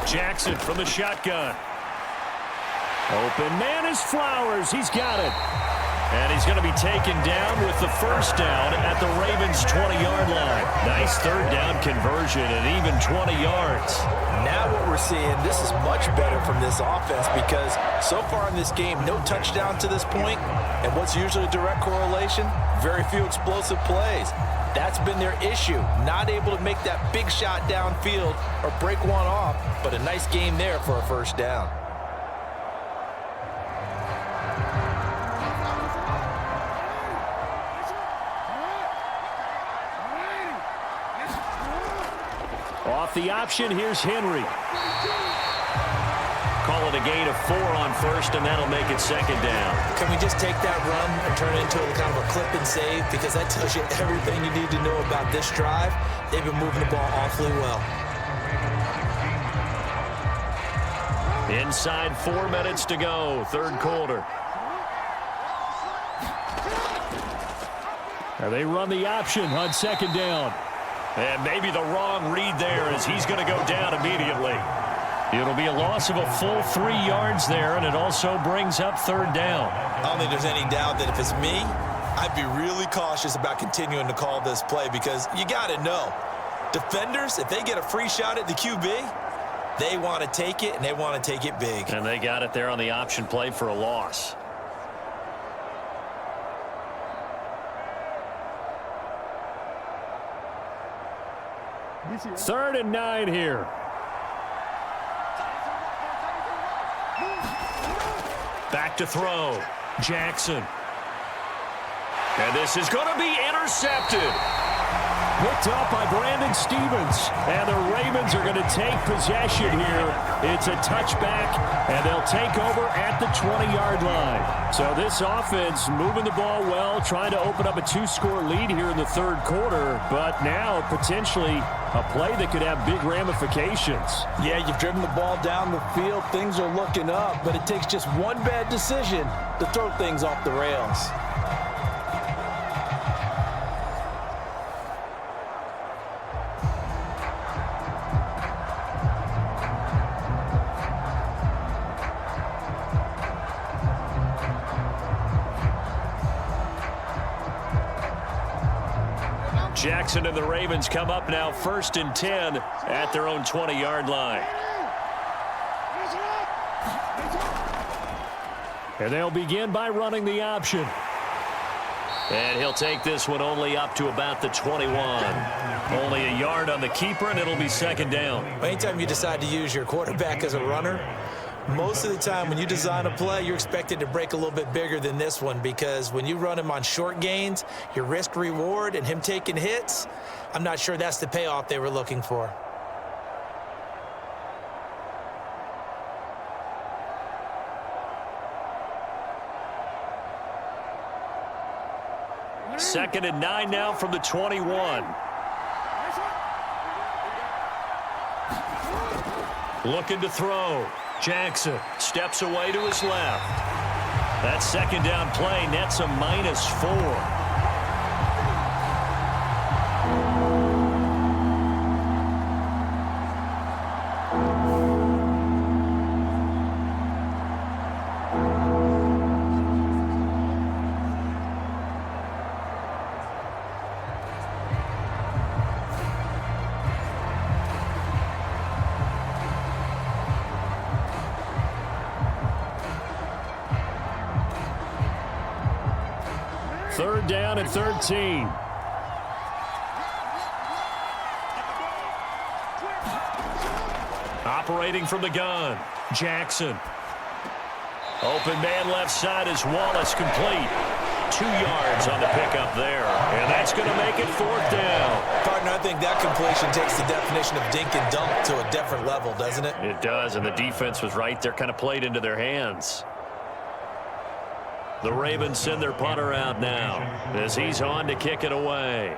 Jackson from the shotgun. Open man is Flowers. He's got it. And he's going to be taken down with the 1st down at the Ravens' 20-yard line. Nice 3rd down conversion and even 20 yards. Now what we're seeing, this is much better from this offense because so far in this game, no touchdown to this point. And what's usually a direct correlation? Very few explosive plays. That's been their issue. Not able to make that big shot downfield or break one off, but a nice game there for a 1st down. Off the option, here's Henry. Call it a gain of 4 on 1st, and that'll make it 2nd down. Can we just take that run and turn it into a kind of a clip and save? Because that tells you everything you need to know about this drive. They've been moving the ball awfully well. Inside 4 minutes to go, 3rd quarter. They run the option on 2nd down. And maybe the wrong read there as he's going to go down immediately. It'll be a loss of a full 3 yards there, and it also brings up 3rd down. I don't think there's any doubt that if it's me, I'd be really cautious about continuing to call this play because you got to know, defenders, if they get a free shot at the QB, they want to take it, and they want to take it big. And they got it there on the option play for a loss. Third and 9 here. Back to throw. Jackson. And this is going to be intercepted. picked up by Brandon Stevens. And the Ravens are going to take possession here. It's a touchback, and they'll take over at the 20-yard line. So this offense moving the ball well, trying to open up a 2-score lead here in the third quarter, but now potentially a play that could have big ramifications. Yeah, you've driven the ball down the field. Things are looking up, but it takes just one bad decision to throw things off the rails. Jackson and the Ravens come up now 1st and 10 at their own 20-yard line. And they'll begin by running the option. And he'll take this one only up to about the 21. Only a yard on the keeper, and it'll be 2nd down. Anytime you decide to use your quarterback as a runner, most of the time when you design a play, you're expected to break a little bit bigger than this one, because when you run him on short gains, your risk-reward and him taking hits, I'm not sure that's the payoff they were looking for. Second and 9 now from the 21. Looking to throw. Jackson steps away to his left. That 2nd down play nets a -4. Third down and 13. Operating from the gun, Jackson. Open man left side is Wallace, complete. 2 yards on the pickup there. And that's going to make it 4th down. Partner, I think that completion takes the definition of dink and dunk to a different level, doesn't it? It does, and the defense was right there, kind of played into their hands. The Ravens send their punter out now as he's on to kick it away.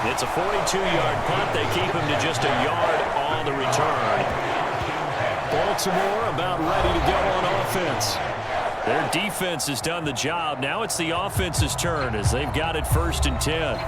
It's a 42-yard punt. They keep him to just a yard on the return. Baltimore about ready to go on offense. Their defense has done the job. Now it's the offense's turn as they've got it 1st and 10.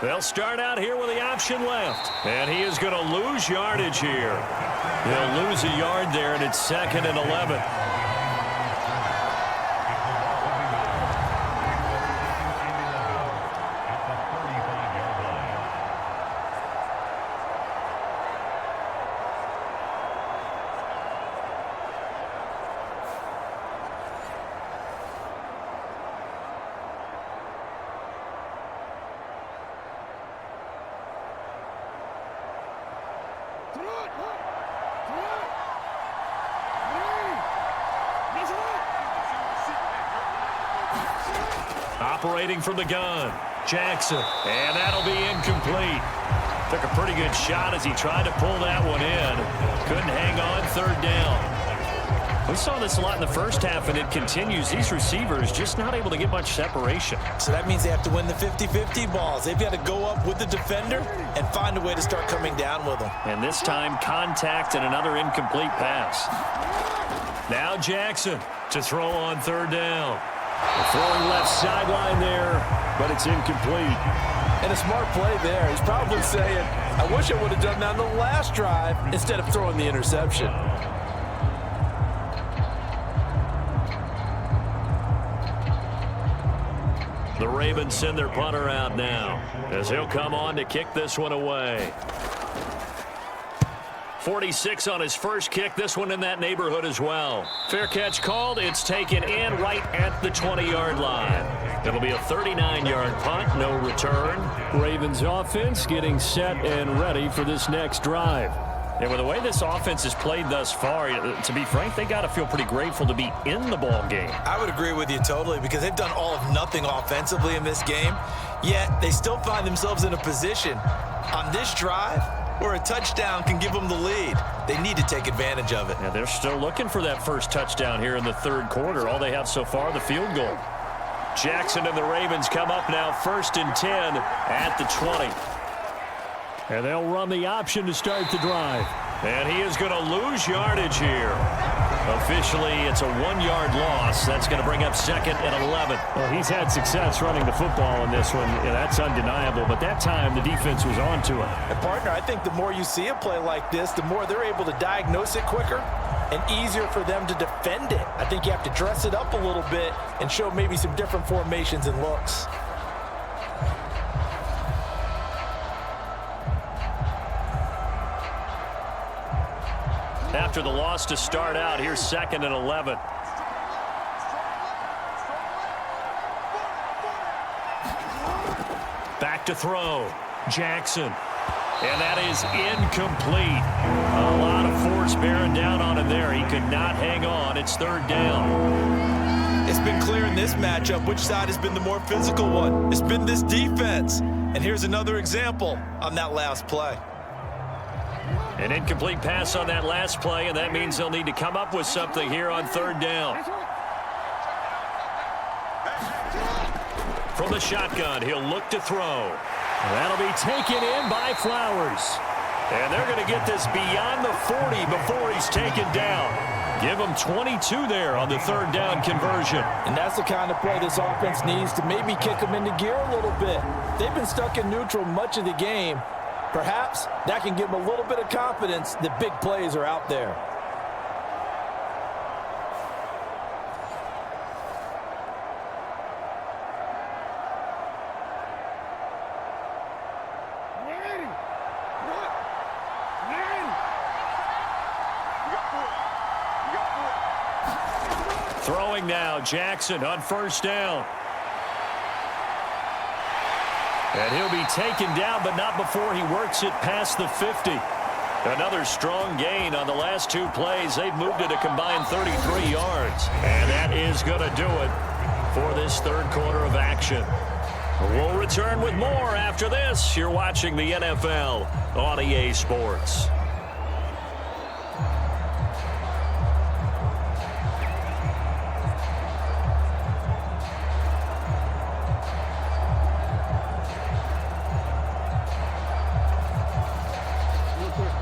They'll start out here with the option left. And he is going to lose yardage here. He'll lose a yard there, and it's 2nd and 11. Operating from the gun, Jackson, and that'll be incomplete. Took a pretty good shot as he tried to pull that one in. Couldn't hang on, 3rd down. We saw this a lot in the first half, and it continues. These receivers just not able to get much separation. So that means they have to win the 50-50 balls. They've got to go up with the defender and find a way to start coming down with them. And this time, contact and another incomplete pass. Now Jackson to throw on 3rd down. Throwing left sideline there, but it's incomplete. And a smart play there. He's probably saying, I wish I would have done that on the last drive instead of throwing the interception. The Ravens send their punter out now as he'll come on to kick this one away. 46 on his first kick. This one in that neighborhood as well. Fair catch called. It's taken in right at the 20-yard line. It'll be a 39-yard punt, no return. Ravens offense getting set and ready for this next drive. And with the way this offense has played thus far, to be frank, they got to feel pretty grateful to be in the ball game. I would agree with you totally because they've done all of nothing offensively in this game, yet they still find themselves in a position on this drive where a touchdown can give them the lead. They need to take advantage of it. Yeah, they're still looking for that first touchdown here in the third quarter. All they have so far, the field goal. Jackson and the Ravens come up now 1st and 10 at the 20. And they'll run the option to start the drive. And he is going to lose yardage here. Officially, it's a 1-yard loss. That's going to bring up 2nd and 11. Well, he's had success running the football in this one. Yeah, that's undeniable. But that time, the defense was on to him. And partner, I think the more you see a play like this, the more they're able to diagnose it quicker and easier for them to defend it. I think you have to dress it up a little bit and show maybe some different formations and looks. After the loss to start out, here's 2nd and 11. Back to throw. Jackson. And that is incomplete. A lot of force bearing down on him there. He could not hang on. It's 3rd down. It's been clear in this matchup which side has been the more physical one. It's been this defense. And here's another example on that last play. An incomplete pass on that last play, and that means they'll need to come up with something here on 3rd down. From the shotgun, he'll look to throw. That'll be taken in by Flowers. And they're going to get this beyond the 40 before he's taken down. Give him 22 there on the 3rd down conversion. And that's the kind of play this offense needs to maybe kick them into gear a little bit. They've been stuck in neutral much of the game. Perhaps that can give them a little bit of confidence that big plays are out there. Throwing now, Jackson on 1st down. And he'll be taken down, but not before he works it past the 50. Another strong gain on the last 2 plays. They've moved it a combined 33 yards. And that is going to do it for this 3rd quarter of action. We'll return with more after this. You're watching the NFL on EA Sports.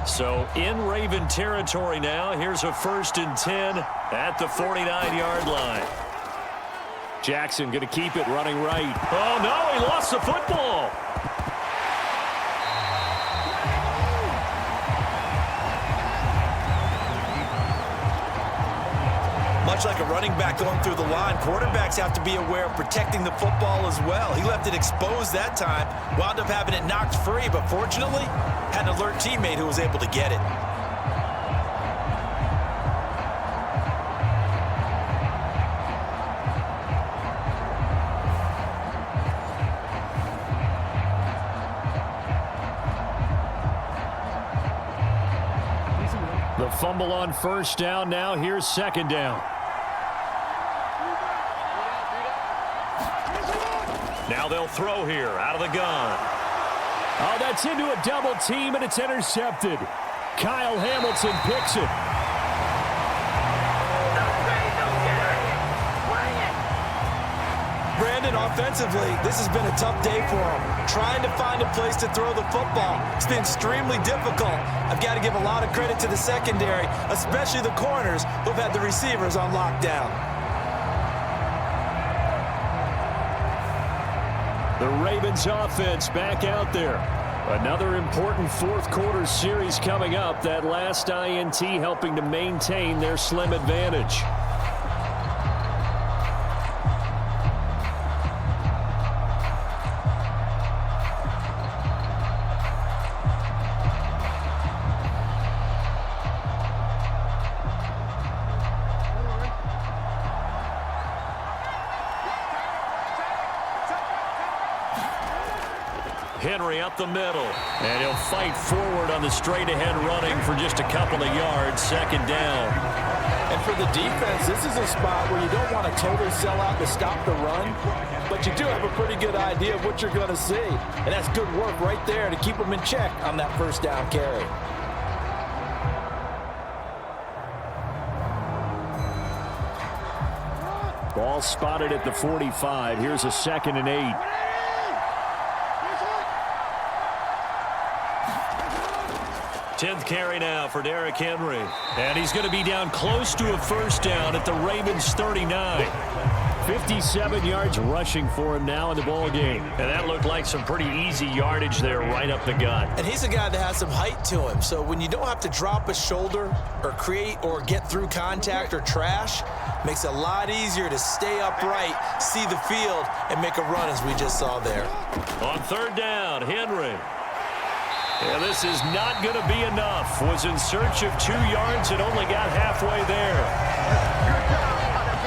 So in Raven territory now. Here's a 1st and 10 at the 49-yard line. Jackson going to keep it running right. Oh, no, he lost the football. Much like a running back going through the line, quarterbacks have to be aware of protecting the football as well. He left it exposed that time, wound up having it knocked free, but fortunately, had an alert teammate who was able to get it. The fumble on 1st down. Now here's 2nd down. Now they'll throw here out of the gun. Oh, that's into a double team, and it's intercepted. Kyle Hamilton picks it. Brandon, offensively, this has been a tough day for him. Trying to find a place to throw the football. It's been extremely difficult. I've got to give a lot of credit to the secondary, especially the corners who've had the receivers on lockdown. The Ravens offense back out there. Another important 4th quarter series coming up. That last INT helping to maintain their slim advantage. Henry up the middle. And he'll fight forward on the straight-ahead running for just a couple of yards. Second down. And for the defense, this is a spot where you don't want to totally sell out to stop the run, but you do have a pretty good idea of what you're going to see. And that's good work right there to keep them in check on that first down carry. Ball spotted at the 45. Here's a 2nd and 8. Tenth carry now for Derrick Henry. And he's going to be down close to a first down at the Ravens 39. 57 yards rushing for him now in the ball game. And that looked like some pretty easy yardage there right up the gut. And he's a guy that has some height to him. So when you don't have to drop a shoulder or create or get through contact or trash, makes it a lot easier to stay upright, see the field, and make a run as we just saw there. On third down, Henry. Yeah, this is not going to be enough. Was in search of 2 yards and only got halfway there.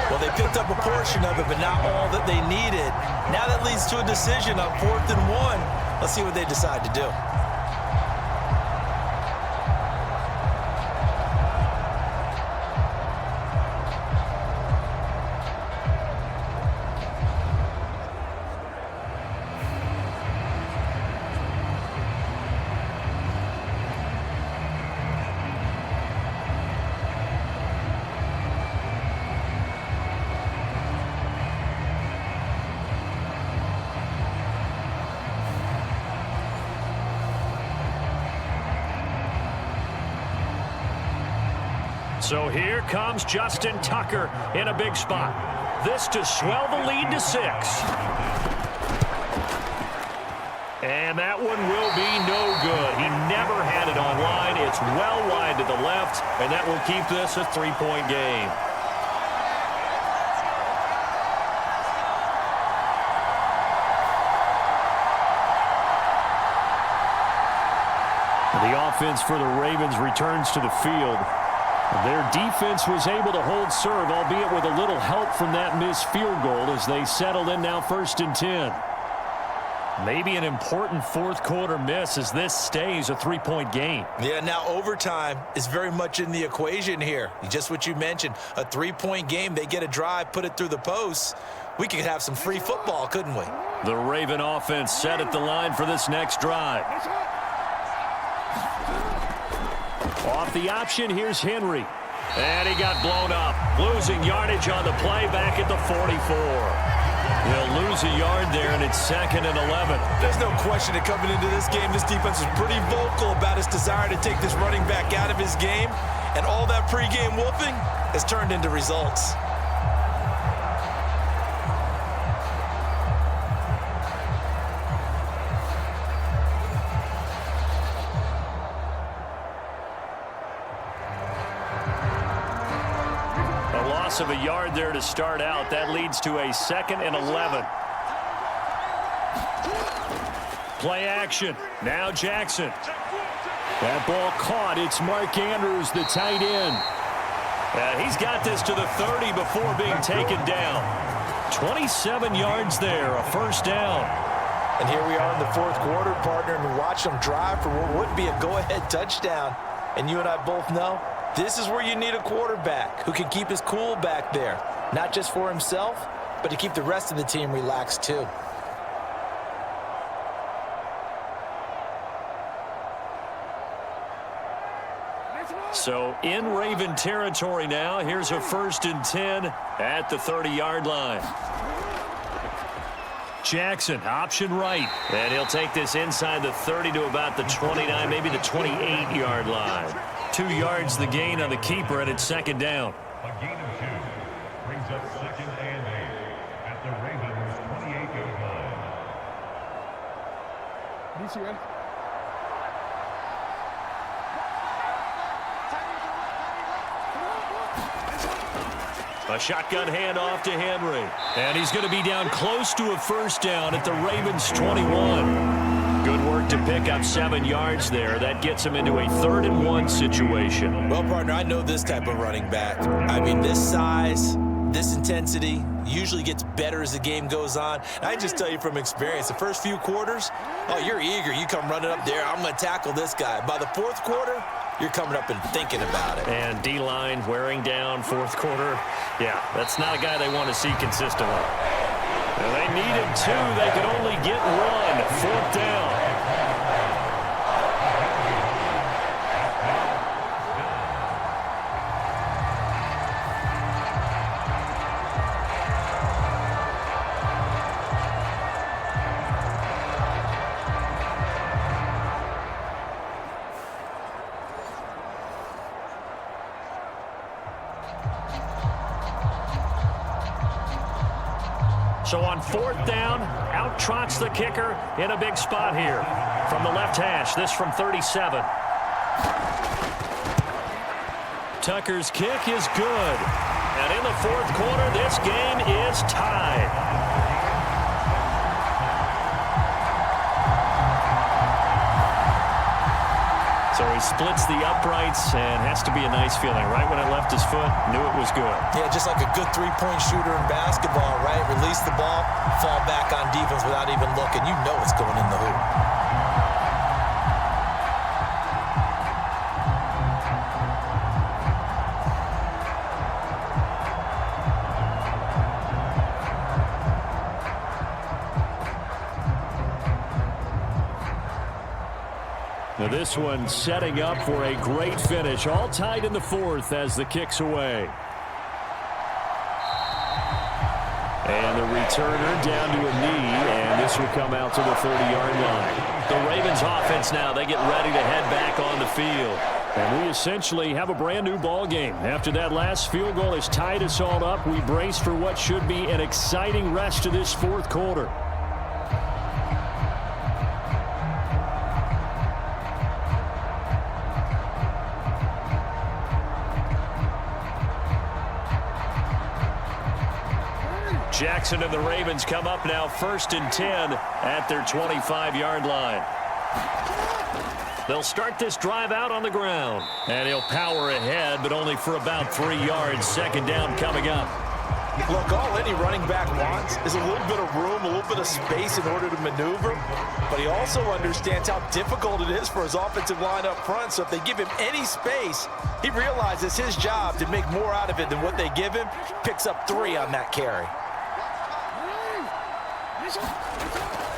Well, they picked up a portion of it, but not all that they needed. Now that leads to a decision on 4th and 1. Let's see what they decide to do. So here comes Justin Tucker in a big spot. This to swell the lead to 6. And that one will be no good. He never had it on line. It's well wide to the left, and that will keep this a 3-point game. The offense for the Ravens returns to the field. Their defense was able to hold serve, albeit with a little help from that missed field goal as they settled in now 1st and 10. Maybe an important fourth quarter miss as this stays a 3-point game. Yeah, now overtime is very much in the equation here. Just what you mentioned, a 3-point game. They get a drive, put it through the posts. We could have some free football, couldn't we? The Raven offense set at the line for this next drive. Off the option, here's Henry. And he got blown up. Losing yardage on the play back at the 44. He'll lose a yard there, and it's 2nd and 11. There's no question that coming into this game, this defense is pretty vocal about its desire to take this running back out of his game. And all that pregame whooping has turned into results. Of a yard there to start out. That leads to a 2nd and 11. Play action. Now Jackson. That ball caught. It's Mark Andrews, the tight end. He's got this to the 30 before being taken down. 27 yards there, a first down. And here we are in the fourth quarter, partner, and watch them drive for what would be a go-ahead touchdown. And you and I both know this is where you need a quarterback who can keep his cool back there, not just for himself, but to keep the rest of the team relaxed too. So in Raven territory now, here's a 1st and 10 at the 30-yard line. Jackson, option right. And he'll take this inside the 30 to about the 29, maybe the 28-yard line. 2 yards the gain on the keeper, and it's 2nd down. A gain of 2 brings up 2nd and 8 at the Ravens' 28-yard line. A shotgun handoff to Henry. And he's going to be down close to a first down at the Ravens' 21. Good work to pick up 7 yards there. That gets him into a 3rd and 1 situation. Well, partner, I know this type of running back. I mean, this size, this intensity usually gets better as the game goes on. And I just tell you from experience, the first few quarters, oh, you're eager. You come running up there, I'm going to tackle this guy. By the fourth quarter, you're coming up and thinking about it. And D-line wearing down fourth quarter. Yeah, that's not a guy they want to see consistently. And they needed 2. They could only get 1. Fourth down. So on fourth down, out trots the kicker in a big spot here. From the left hash, this from 37. Tucker's kick is good. And in the fourth quarter, this game is tied. So he splits the uprights and has to be a nice feeling. Right when it left his foot, knew it was good. Yeah, just like a good three-point shooter in basketball, right? Release the ball, fall back on defense without even looking. You know it's going in the hoop. Now this one setting up for a great finish. All tied in the fourth as the kick's away. And the returner down to a knee, and this will come out to the 30-yard line. The Ravens offense now, they get ready to head back on the field. And we essentially have a brand new ball game. After that last field goal has tied us all up, we brace for what should be an exciting rest of this fourth quarter. Jackson and the Ravens come up now 1st and 10 at their 25-yard line. They'll start this drive out on the ground. And he'll power ahead, but only for about 3 yards. Second down coming up. Look, all any running back wants is a little bit of room, a little bit of space in order to maneuver. But he also understands how difficult it is for his offensive line up front. So if they give him any space, he realizes his job to make more out of it than what they give him. Picks up 3 on that carry.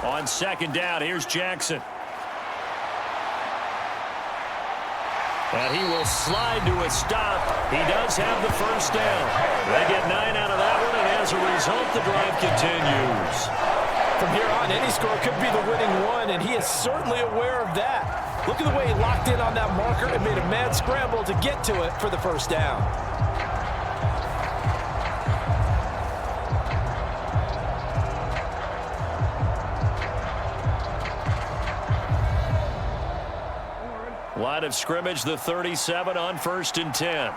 On second down, here's Jackson. And he will slide to a stop. He does have the first down. They get 9 out of that one, and as a result, the drive continues. From here on, any score could be the winning one, and he is certainly aware of that. Look at the way he locked in on that marker and made a mad scramble to get to it for the first down. Line of scrimmage, the 37 on 1st and 10.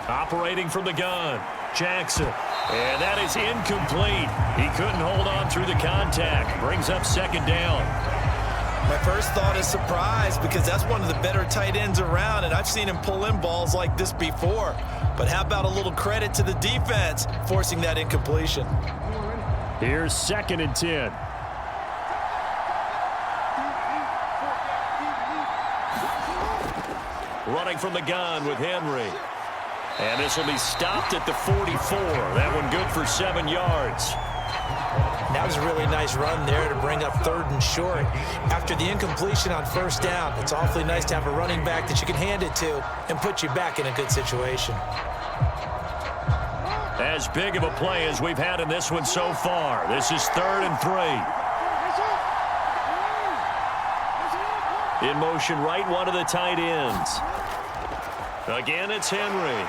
Operating from the gun, Jackson. And that is incomplete. He couldn't hold on through the contact. Brings up second down. My first thought is surprise, because that's one of the better tight ends around, and I've seen him pull in balls like this before. But how about a little credit to the defense forcing that incompletion? Here's 2nd and 10. Running from the gun with Henry. And this will be stopped at the 44. That one good for 7 yards. That was a really nice run there to bring up 3rd and short. After the incompletion on first down, it's awfully nice to have a running back that you can hand it to and put you back in a good situation. As big of a play as we've had in this one so far. This is 3rd and 3. In motion right, one of the tight ends. Again, it's Henry.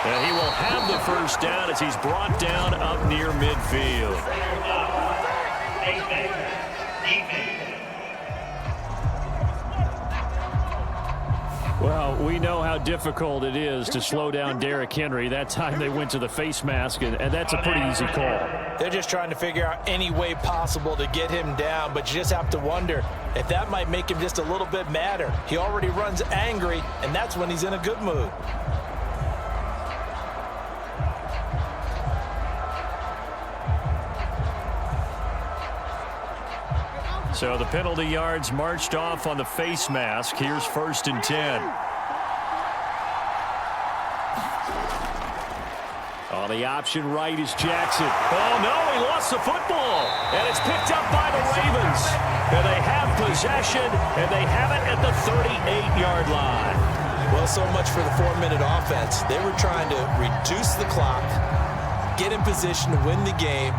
And he will have the first down as he's brought down up near midfield. Well, we know how difficult it is to slow down Derrick Henry. That time they went to the face mask, and that's a pretty easy call. They're just trying to figure out any way possible to get him down, but you just have to wonder if that might make him just a little bit madder. He already runs angry, and that's when he's in a good mood. So the penalty yards marched off on the face mask. Here's 1st and 10. On the option right is Jackson. Oh, no, he lost the football. And it's picked up by the Ravens. And they have possession, and they have it at the 38-yard line. Well, so much for the 4-minute offense. They were trying to reduce the clock, get in position to win the game,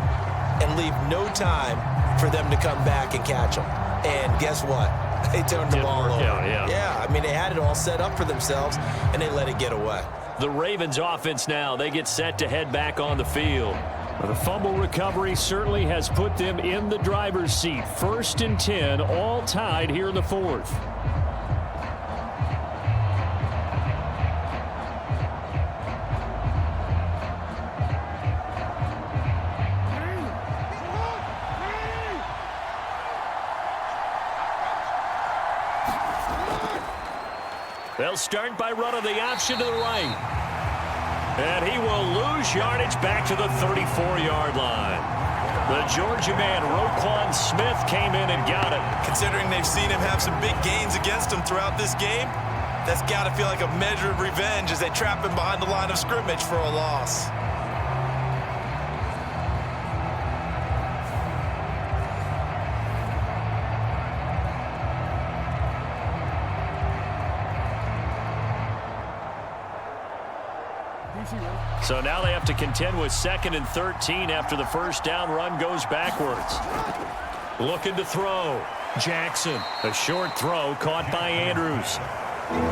and leave no time for them to come back and catch them. And guess what? They turned the ball over. Yeah, I mean, they had it all set up for themselves, and they let it get away. The Ravens offense now, they get set to head back on the field. The fumble recovery certainly has put them in the driver's seat. 1st and 10, all tied here in the 4th. They'll start by running the option to the right. And he will lose yardage back to the 34-yard line. The Georgia man, Roquan Smith, came in and got it. Considering they've seen him have some big gains against them throughout this game, that's got to feel like a measure of revenge as they trap him behind the line of scrimmage for a loss. So now they have to contend with 2nd and 13 after the 1st down run goes backwards. Looking to throw. Jackson. A short throw caught by Andrews.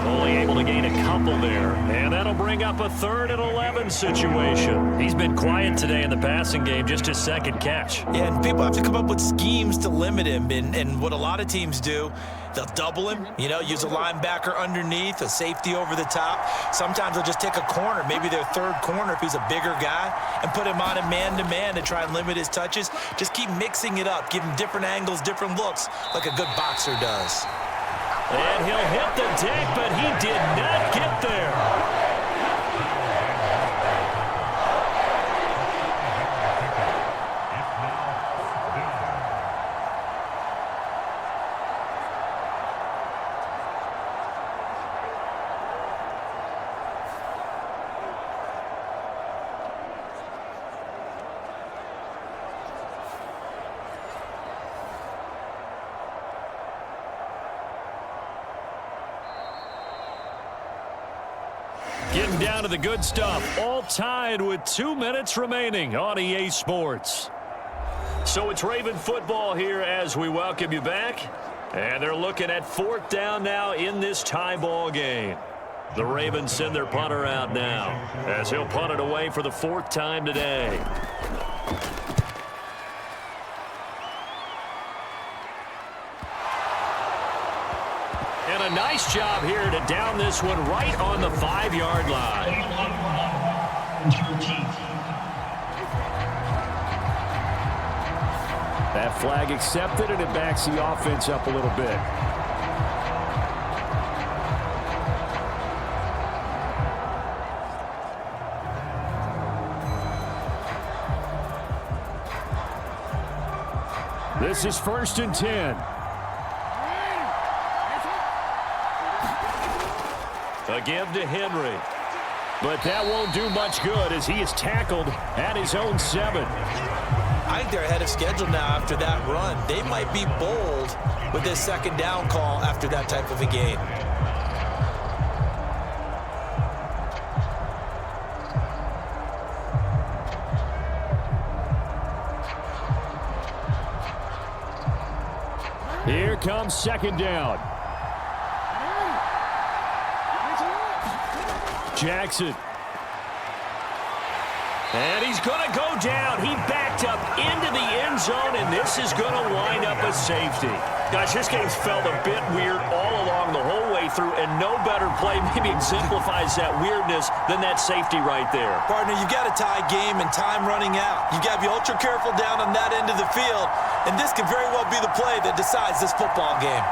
Only able to gain a couple there. And that'll bring up a 3rd and 11 situation. He's been quiet today in the passing game, just his 2nd catch. Yeah, and people have to come up with schemes to limit him. And what a lot of teams do, they'll double him, use a linebacker underneath, a safety over the top. Sometimes they'll just take a corner, maybe their 3rd corner if he's a bigger guy, and put him on a man-to-man to try and limit his touches. Just keep mixing it up, give him different angles, different looks, like a good boxer does. And he'll hit the deck, but he did not get there. Getting down to the good stuff, all tied with 2 minutes remaining on EA Sports. So it's Raven football here as we welcome you back. And they're looking at 4th down now in this tie ball game. The Ravens send their punter out now as he'll punt it away for the 4th time today. And a nice job here to down this one right on the 5-yard line. That flag accepted, and it backs the offense up a little bit. This is 1st and 10. A give to Henry. But that won't do much good as he is tackled at his own 7. I think they're ahead of schedule now after that run. They might be bold with this 2nd down call after that type of a game. Here comes 2nd down. Jackson. And he's going to go down. He backed up into the end zone, and this is going to wind up a safety. Gosh, this game's felt a bit weird all along the whole way through, and no better play maybe exemplifies that weirdness than that safety right there. Partner, you've got a tie game and time running out. You've got to be ultra careful down on that end of the field, and this could very well be the play that decides this football game.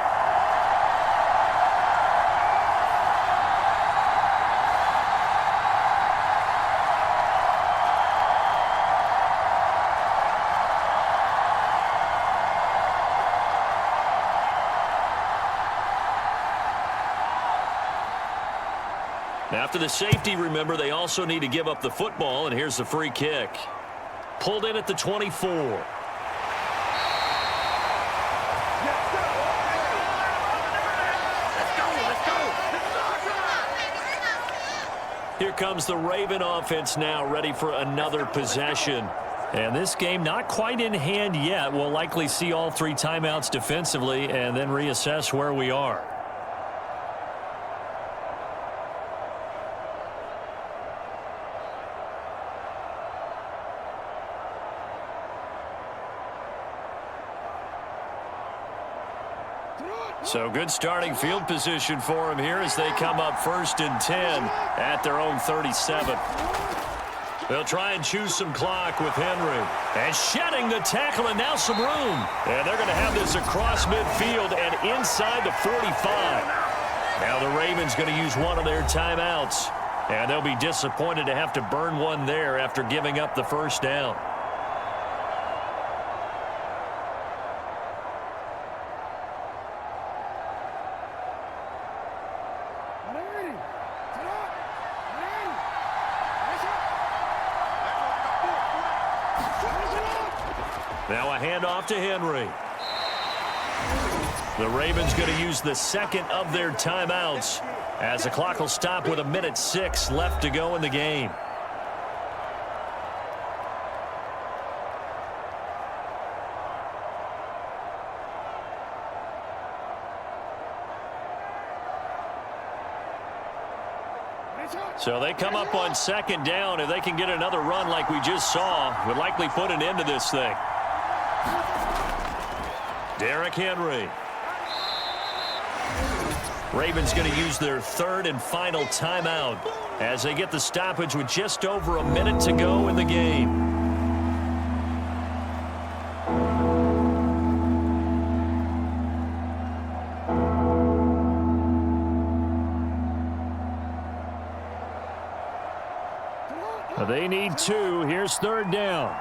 After the safety, remember, they also need to give up the football, and here's the free kick. Pulled in at the 24. Here comes the Raven offense now, ready for another possession. And this game not quite in hand yet. We'll likely see all 3 timeouts defensively and then reassess where we are. So good starting field position for him here as they come up 1st and 10 at their own 37. They'll try and choose some clock with Henry. And shedding the tackle, and now some room. And they're going to have this across midfield and inside the 45. Now the Ravens going to use one of their timeouts. And they'll be disappointed to have to burn one there after giving up the first down. Now a handoff to Henry. The Ravens going to use the second of their timeouts as the clock will stop with 1:06 left to go in the game. So they come up on 2nd down. If they can get another run like we just saw, would likely put an end to this thing. Derrick Henry. Ravens going to use their 3rd and final timeout as they get the stoppage with just over a minute to go in the game. They need 2. Here's 3rd down.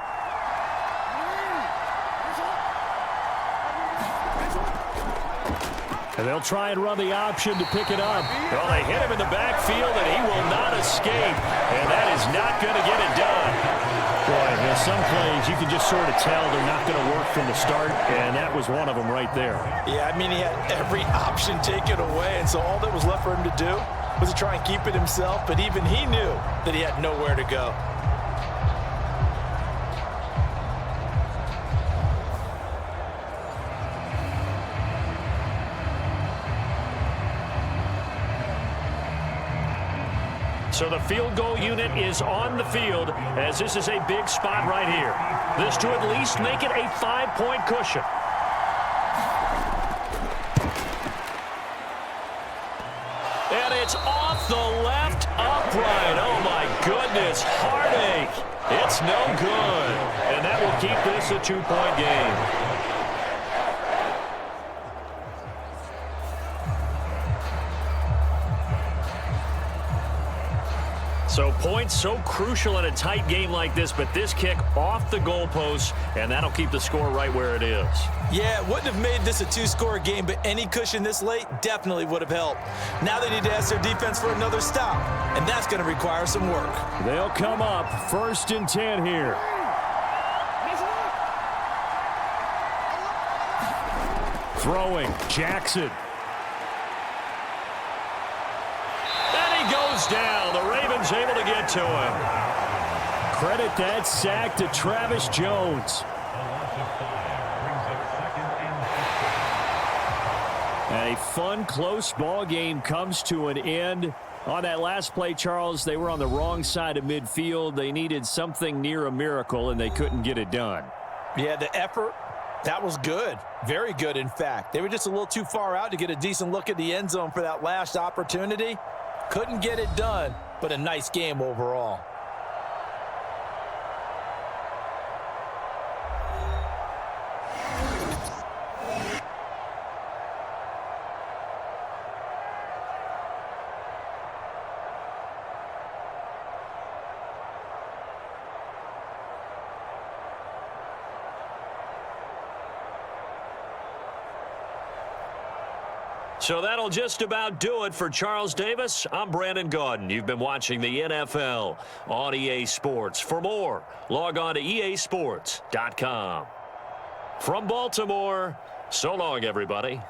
And they'll try and run the option to pick it up. Well, they hit him in the backfield, and he will not escape. And that is not going to get it done. Boy, you know, some plays you can just sort of tell they're not going to work from the start, and that was one of them right there. Yeah, I mean, he had every option taken away, and so all that was left for him to do was to try and keep it himself, but even he knew that he had nowhere to go. So the field goal unit is on the field as this is a big spot right here. This to at least make it a 5-point cushion. And it's off the left upright. Oh, my goodness. Heartache. It's no good. And that will keep this a 2-point game. So points so crucial in a tight game like this, but this kick off the goalpost, and that'll keep the score right where it is. Yeah, it wouldn't have made this a 2-score game, but any cushion this late definitely would have helped. Now they need to ask their defense for another stop, and that's going to require some work. They'll come up 1st and 10 here. Throwing, Jackson. And he goes down. The Ravens able to get to him. Credit that sack to Travis Jones. A fun, close ball game comes to an end. On that last play, Charles, they were on the wrong side of midfield. They needed something near a miracle, and they couldn't get it done. Yeah, the effort, that was good. Very good, in fact. They were just a little too far out to get a decent look at the end zone for that last opportunity. Couldn't get it done, but a nice game overall. So that'll just about do it for Charles Davis. I'm Brandon Gaudin. You've been watching the NFL on EA Sports. For more, log on to easports.com. From Baltimore, so long, everybody.